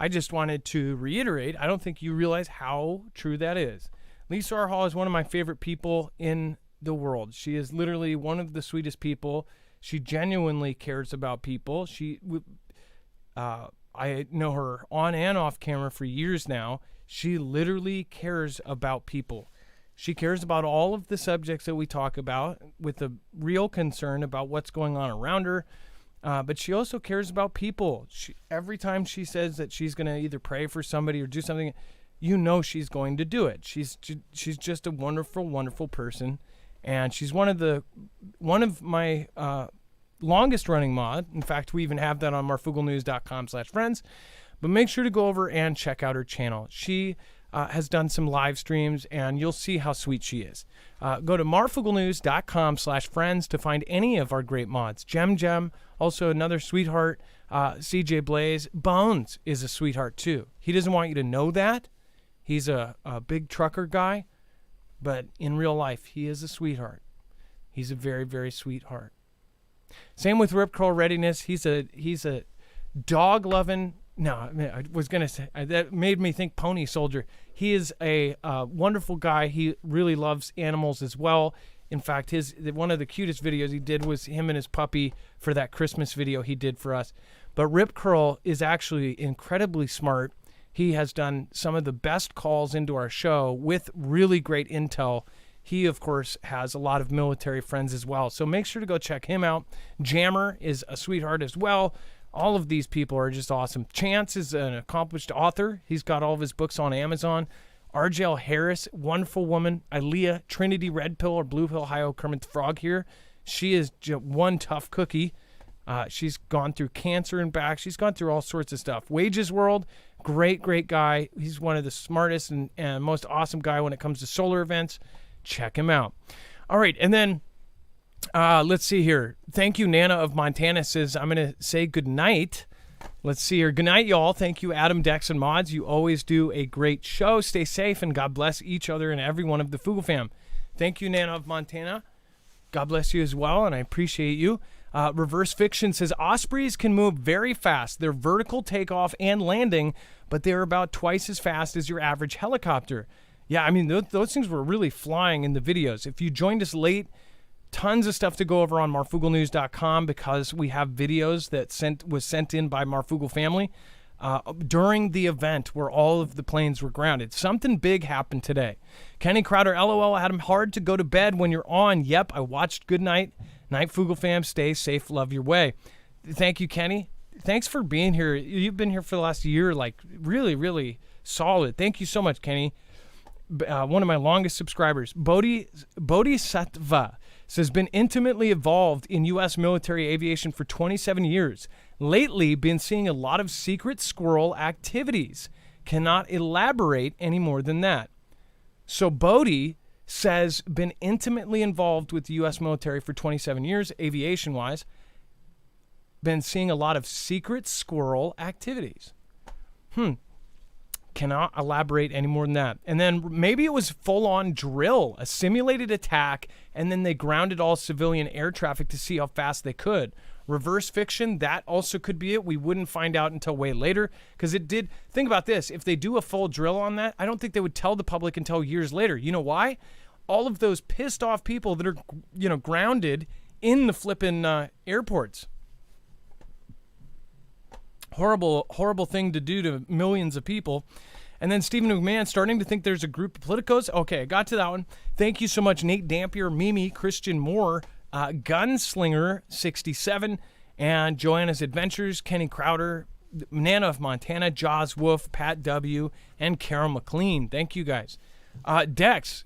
I just wanted to reiterate, I don't think you realize how true that is. Lisa Hall is one of my favorite people in the world. She is literally one of the sweetest people. She genuinely cares about people. I know her on and off camera for years now. She literally cares about people. She cares about all of the subjects that we talk about with a real concern about what's going on around her. But she also cares about people. Every time she says that she's going to either pray for somebody or do something, you know she's going to do it. She's just a wonderful, wonderful person. And she's one of my longest running mod. In fact, we even have that on marfooglenews.com/friends. But make sure to go over and check out her channel. She has done some live streams, and you'll see how sweet she is. Go to marfooglenews.com/friends to find any of our great mods. Gem, also another sweetheart. CJ Blaze. Bones is a sweetheart, too. He doesn't want you to know that. He's a big trucker guy, but in real life, he is a sweetheart. He's a very, very sweetheart. Same with Rip Curl Readiness. He's a dog-loving... No, I was going to say, that made me think Pony Soldier. He is a wonderful guy. He really loves animals as well. In fact, one of the cutest videos he did was him and his puppy for that Christmas video he did for us. But Rip Curl is actually incredibly smart. He has done some of the best calls into our show with really great intel. He, of course, has a lot of military friends as well. So make sure to go check him out. Jammer is a sweetheart as well. All of these people are just awesome. Chance is an accomplished author. He's got all of his books on Amazon. RJL Harris, wonderful woman. Ilea, Trinity Red Pill or Blue Pill, Hio Kermit the Frog here. She is one tough cookie. She's gone through cancer and back. She's gone through all sorts of stuff. Wages World, great guy. He's one of the smartest and most awesome guy when it comes to solar events. Check him out. All right, and then... let's see here. Thank you, Nana of Montana says, I'm going to say good night. Let's see here. Good night, y'all. Thank you, Adam, Dex, and Mods. You always do a great show. Stay safe, and God bless each other and every one of the Foogle fam. Thank you, Nana of Montana. God bless you as well, and I appreciate you. Reverse Fiction says, Ospreys can move very fast. They're vertical takeoff and landing, but they're about twice as fast as your average helicopter. Yeah, I mean, those things were really flying in the videos. If you joined us late, tons of stuff to go over on marfooglenews.com because we have videos that was sent in by Marfoogle family during the event where all of the planes were grounded. Something big happened today. Kenny Crowder, LOL, had him hard to go to bed when you're on. Yep, I watched. Good night. Night, Foogle fam. Stay safe. Love your way. Thank you, Kenny. Thanks for being here. You've been here for the last year, like really, really solid. Thank you so much, Kenny. one of my longest subscribers, Bodhisattva, says, been intimately involved in U.S. military aviation for 27 years. Lately, been seeing a lot of secret squirrel activities. Cannot elaborate any more than that. So Bodhi says, been intimately involved with the U.S. military for 27 years, aviation-wise. Been seeing a lot of secret squirrel activities. Cannot elaborate any more than that. And then maybe it was full-on drill, a simulated attack, and then they grounded all civilian air traffic to see how fast they could. Reverse fiction, that also could be it. We wouldn't find out until way later, because it did. Think about this. If they do a full drill on that, I don't think they would tell the public until years later. You know why? All of those pissed off people that are, grounded in the flipping airports. Horrible, horrible thing to do to millions of people. And then Stephen McMahon starting to think there's a group of politicos. Okay, I got to that one. Thank you so much, Nate Dampier, Mimi, Christian Moore, Gunslinger 67, and Joanna's Adventures, Kenny Crowder, Nana of Montana, Jaws Wolf, Pat W, and Carol McLean. Thank you guys. Dex,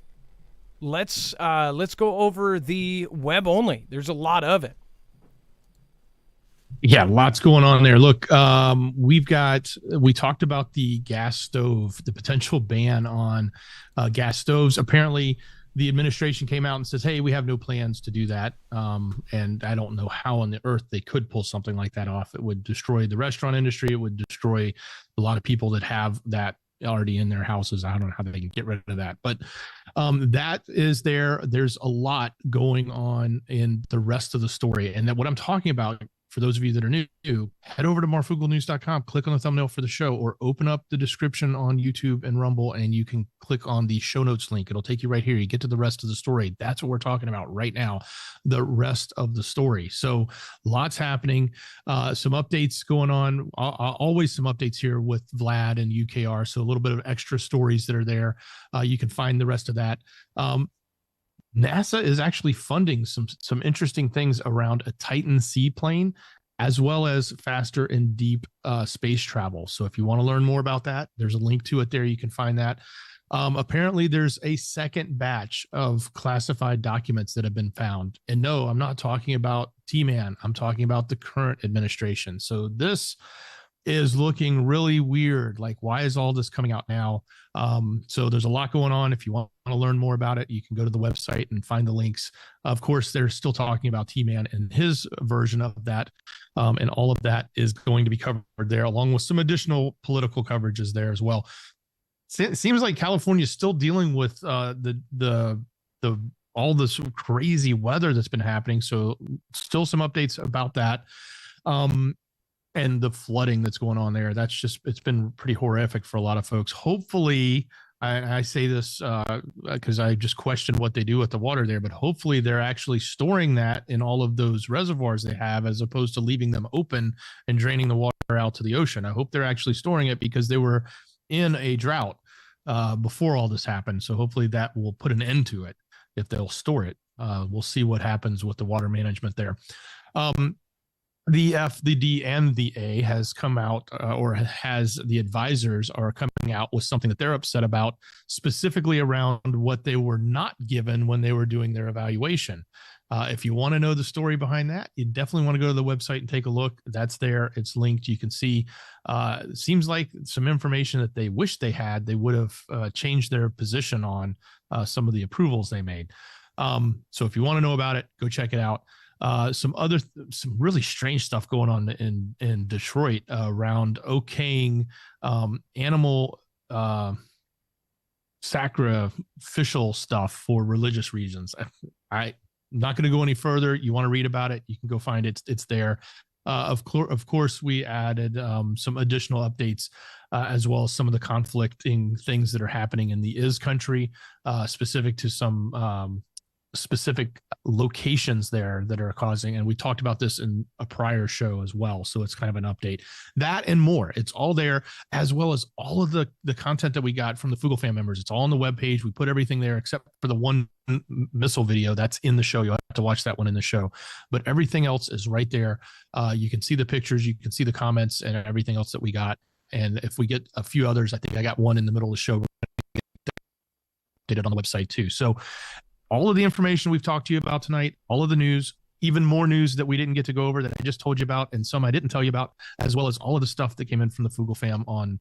let's go over the web only. There's a lot of it. Yeah, lots going on there. Look, we talked about the gas stove, the potential ban on gas stoves. Apparently, the administration came out and says, hey, we have no plans to do that. And I don't know how on the earth they could pull something like that off. It would destroy the restaurant industry. It would destroy a lot of people that have that already in their houses. I don't know how they can get rid of that. But that is there. There's a lot going on in the rest of the story. And that what I'm talking about, for those of you that are new, head over to marfooglenews.com, click on the thumbnail for the show, or open up the description on YouTube and Rumble, and you can click on the show notes link. It'll take you right here. You get to the rest of the story. That's what we're talking about right now, the rest of the story. So lots happening, some updates going on, always some updates here with Vlad and UKR. So a little bit of extra stories that are there. You can find the rest of that. NASA is actually funding some interesting things around a Titan seaplane, as well as faster and deep space travel. So if you want to learn more about that, there's a link to it there. You can find that. Apparently, there's a second batch of classified documents that have been found. And no, I'm not talking about T-Man. I'm talking about the current administration. So this is looking really weird. Like, why is all this coming out now? So there's a lot going on. If you want to learn more about it, you can go to the website and find the links. Of course, they're still talking about T-Man and his version of that. And all of that is going to be covered there, along with some additional political coverages there as well. It seems like California is still dealing with the all this crazy weather that's been happening. So still some updates about that. And the flooding that's going on there. It's been pretty horrific for a lot of folks. Hopefully, I say this because I just question what they do with the water there, but hopefully they're actually storing that in all of those reservoirs they have, as opposed to leaving them open and draining the water out to the ocean. I hope they're actually storing it, because they were in a drought before all this happened. So hopefully that will put an end to it if they'll store it. We'll see what happens with the water management there. The F, the D, and the A has come out, the advisors are coming out with something that they're upset about, specifically around what they were not given when they were doing their evaluation. If you want to know the story behind that, you definitely want to go to the website and take a look. That's there. It's linked. You can see. It seems like some information that they wish they had, they would have changed their position on some of the approvals they made. So if you want to know about it, go check it out. Some really strange stuff going on in Detroit around okaying animal sacrificial stuff for religious reasons. I'm not going to go any further. You want to read about it, you can go find it. It's there. Of course, we added some additional updates, as well as some of the conflicting things that are happening in the Is country, specific to some specific locations there that are causing, and we talked about this in a prior show as well, so it's kind of an update. That and more, it's all there, as well as all of the content that we got from the Foogle fan members. It's all on the webpage. We put everything there except for the one missile video that's in the show. You'll have to watch that one in the show, but everything else is right there. You can see the pictures, you can see the comments, and everything else that we got. And if we get a few others, I think I got one in the middle of the show updated on the website too. So all of the information we've talked to you about tonight, all of the news, even more news that we didn't get to go over that I just told you about, and some I didn't tell you about, as well as all of the stuff that came in from the Foogle fam on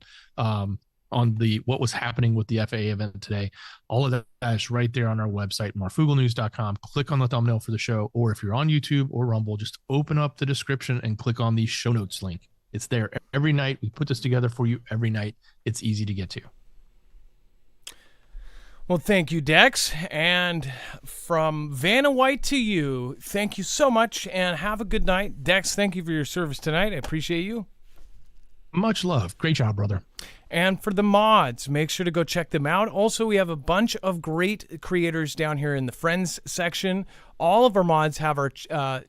the what was happening with the FAA event today. All of that is right there on our website, marfooglenews.com. Click on the thumbnail for the show, or if you're on YouTube or Rumble, just open up the description and click on the show notes link. It's there every night. We put this together for you every night. It's easy to get to. Well, thank you, Dex. And from Vanna White to you, thank you so much and have a good night. Dex, thank you for your service tonight. I appreciate you. Much love. Great job, brother. And for the mods, make sure to go check them out. Also, we have a bunch of great creators down here in the Friends section. All of our mods have our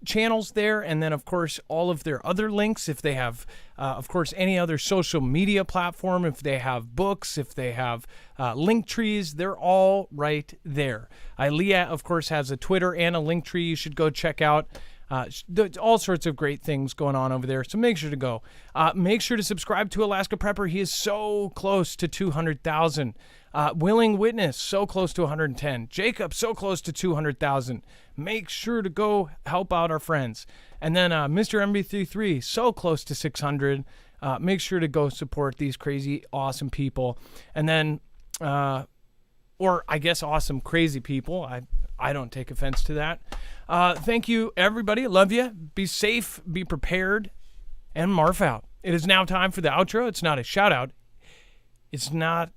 channels there, and then, of course, all of their other links. If they have, of course, any other social media platform, if they have books, if they have link trees, they're all right there. Leah, of course, has a Twitter and a link tree you should go check out. All sorts of great things going on over there, so make sure to go. Make sure to subscribe to Alaska Prepper. He is so close to 200,000. Willing Witness, so close to 110. Jacob, so close to 200,000. Make sure to go help out our friends. And then Mr. MB33, so close to 600. Make sure to go support these crazy, awesome people. And then, or I guess awesome, crazy people. I don't take offense to that. Thank you, everybody. Love you. Be safe. Be prepared. And Marf out. It is now time for the outro. It's not a shout out. It's not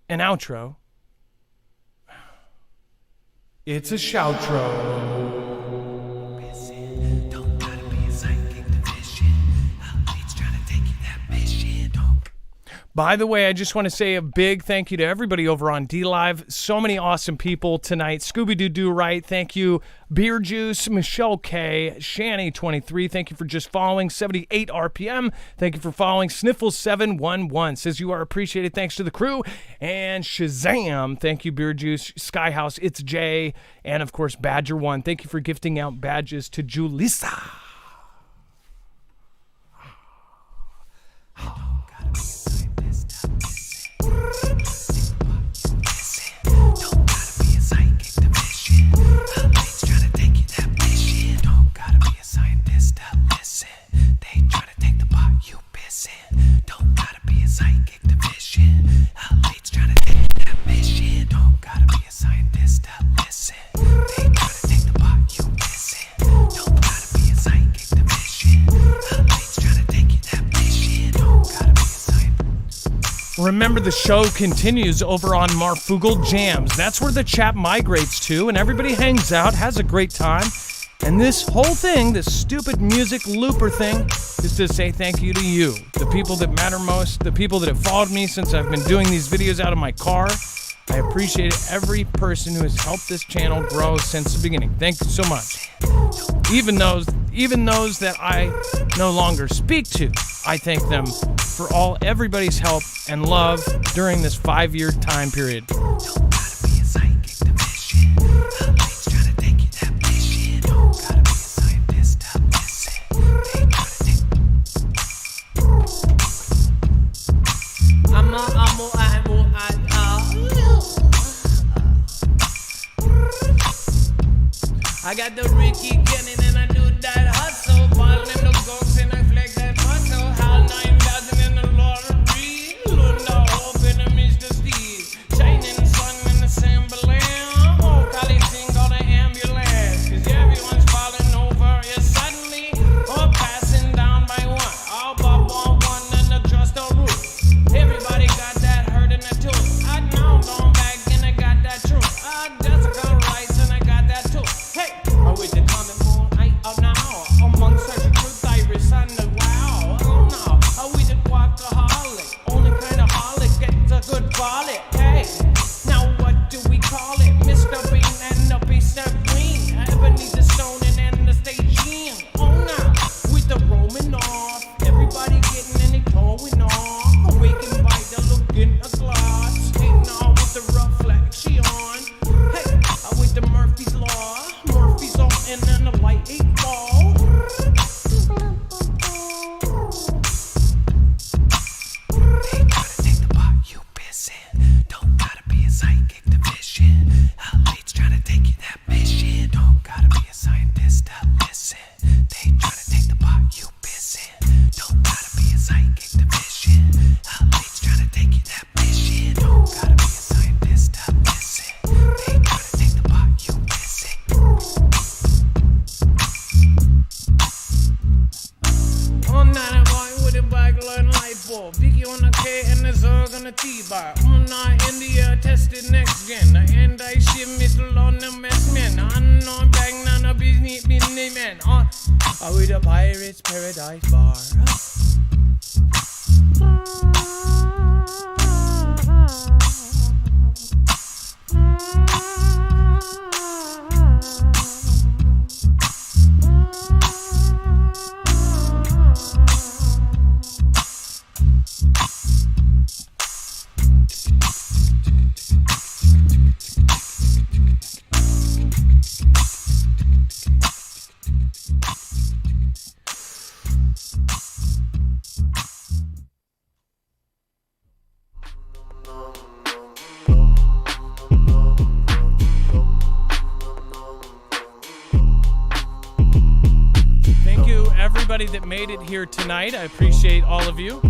an outro. It's a shoutro. By the way, I just want to say a big thank you to everybody over on DLive. So many awesome people tonight. Scooby-Doo Right, thank you. Beer Juice, Michelle K, Shanny23, thank you for just following. 78 RPM, thank you for following. Sniffle711 says you are appreciated. Thanks to the crew. And Shazam, thank you, Beer Juice. Skyhouse, it's Jay. And of course, Badger1, thank you for gifting out badges to Julissa. Remember, the show continues over on Marfoogle Jams. That's where the chat migrates to, and everybody hangs out, has a great time. And this whole thing, this stupid music looper thing, is to say thank you to you, the people that matter most, the people that have followed me since I've been doing these videos out of my car. I appreciate every person who has helped this channel grow since the beginning. Thank you so much. Even those that I no longer speak to, I thank them for everybody's help and love during this 5-year time period. I got the Ricky Cannon and I do that hustle. Ball them the ghosts and I flex that muscle. Hal 9,000 in the lottery. Lunda hope in the Mr. Steve. Shining sun in the Sambalam. Oh, Kali sing all the ambulance. Cause everyone's falling over here suddenly. Or passing down by one. All but one and the trust the roof. Everybody got that hurt in the tooth. I know I'm going back and I got that truth. Jessica Rice and I got that too. Hey! With the common moon, out now. Among such a truth, Iris and the wow. Oh no, we the guacaholic. Only kind of holic gets a good wallet. Hey, now what do we call it? Mr. Bean and the Beast of Green. Ebony the Stone and the Staging. Oh no, with the roaming off. Everybody getting any towing off. Awakened by the look in a glass. Hey, now with the reflection. Hey, with the Murphy's Law. Murphy's on and then the light 8 ball. They try to take the pot you pissing. is all gonna T-bar. India tested next gen. And I ship Mr. London best man. I'm not bang none of business man. With the Pirates Paradise Bar. Everybody that made it here tonight, I appreciate all of you.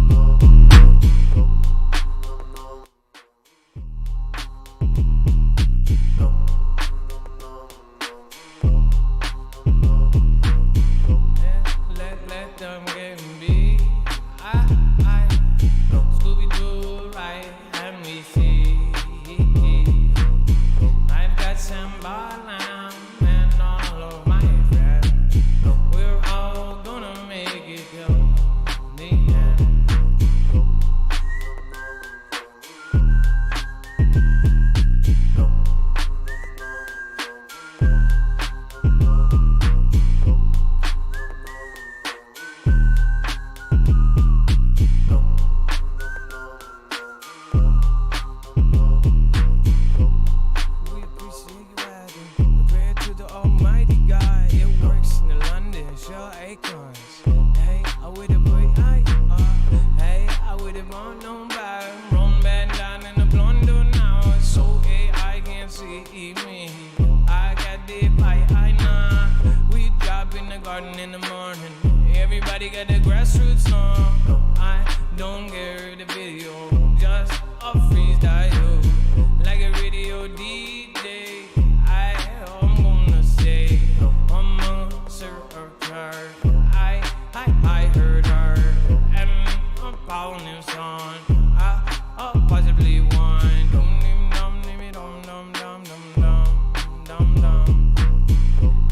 Let them get me. I Scooby-Doo right and we see. I've got some ball and all of my friends. We're all gonna make it go in the end. We appreciate you adding a prayer to the Almighty God. It works in the London, sure acorns. Hey, I with a boy, hey, I with a born on by. Run bad down in the blunder now. So I can see me. I got the pie, I know. We drop in the garden in the morning. Everybody got the grassroots song. I don't get the video, just a freestyle. Like a radio DJ, I'm gonna say, I'm a searcher. I heard her, and I'm following this song. I possibly won. Dum dum dum dum dum dum dum dum.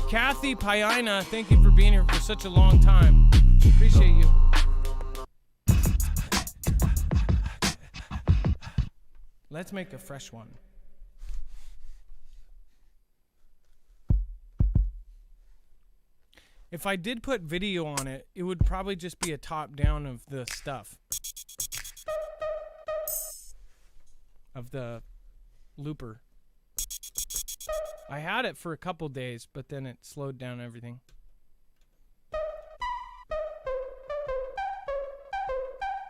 Kathy Piana, thank you for being here for such a long time. Appreciate you. Let's make a fresh one. If I did put video on it, it would probably just be a top down of the stuff. Of the looper. I had it for a couple days, but then it slowed down everything.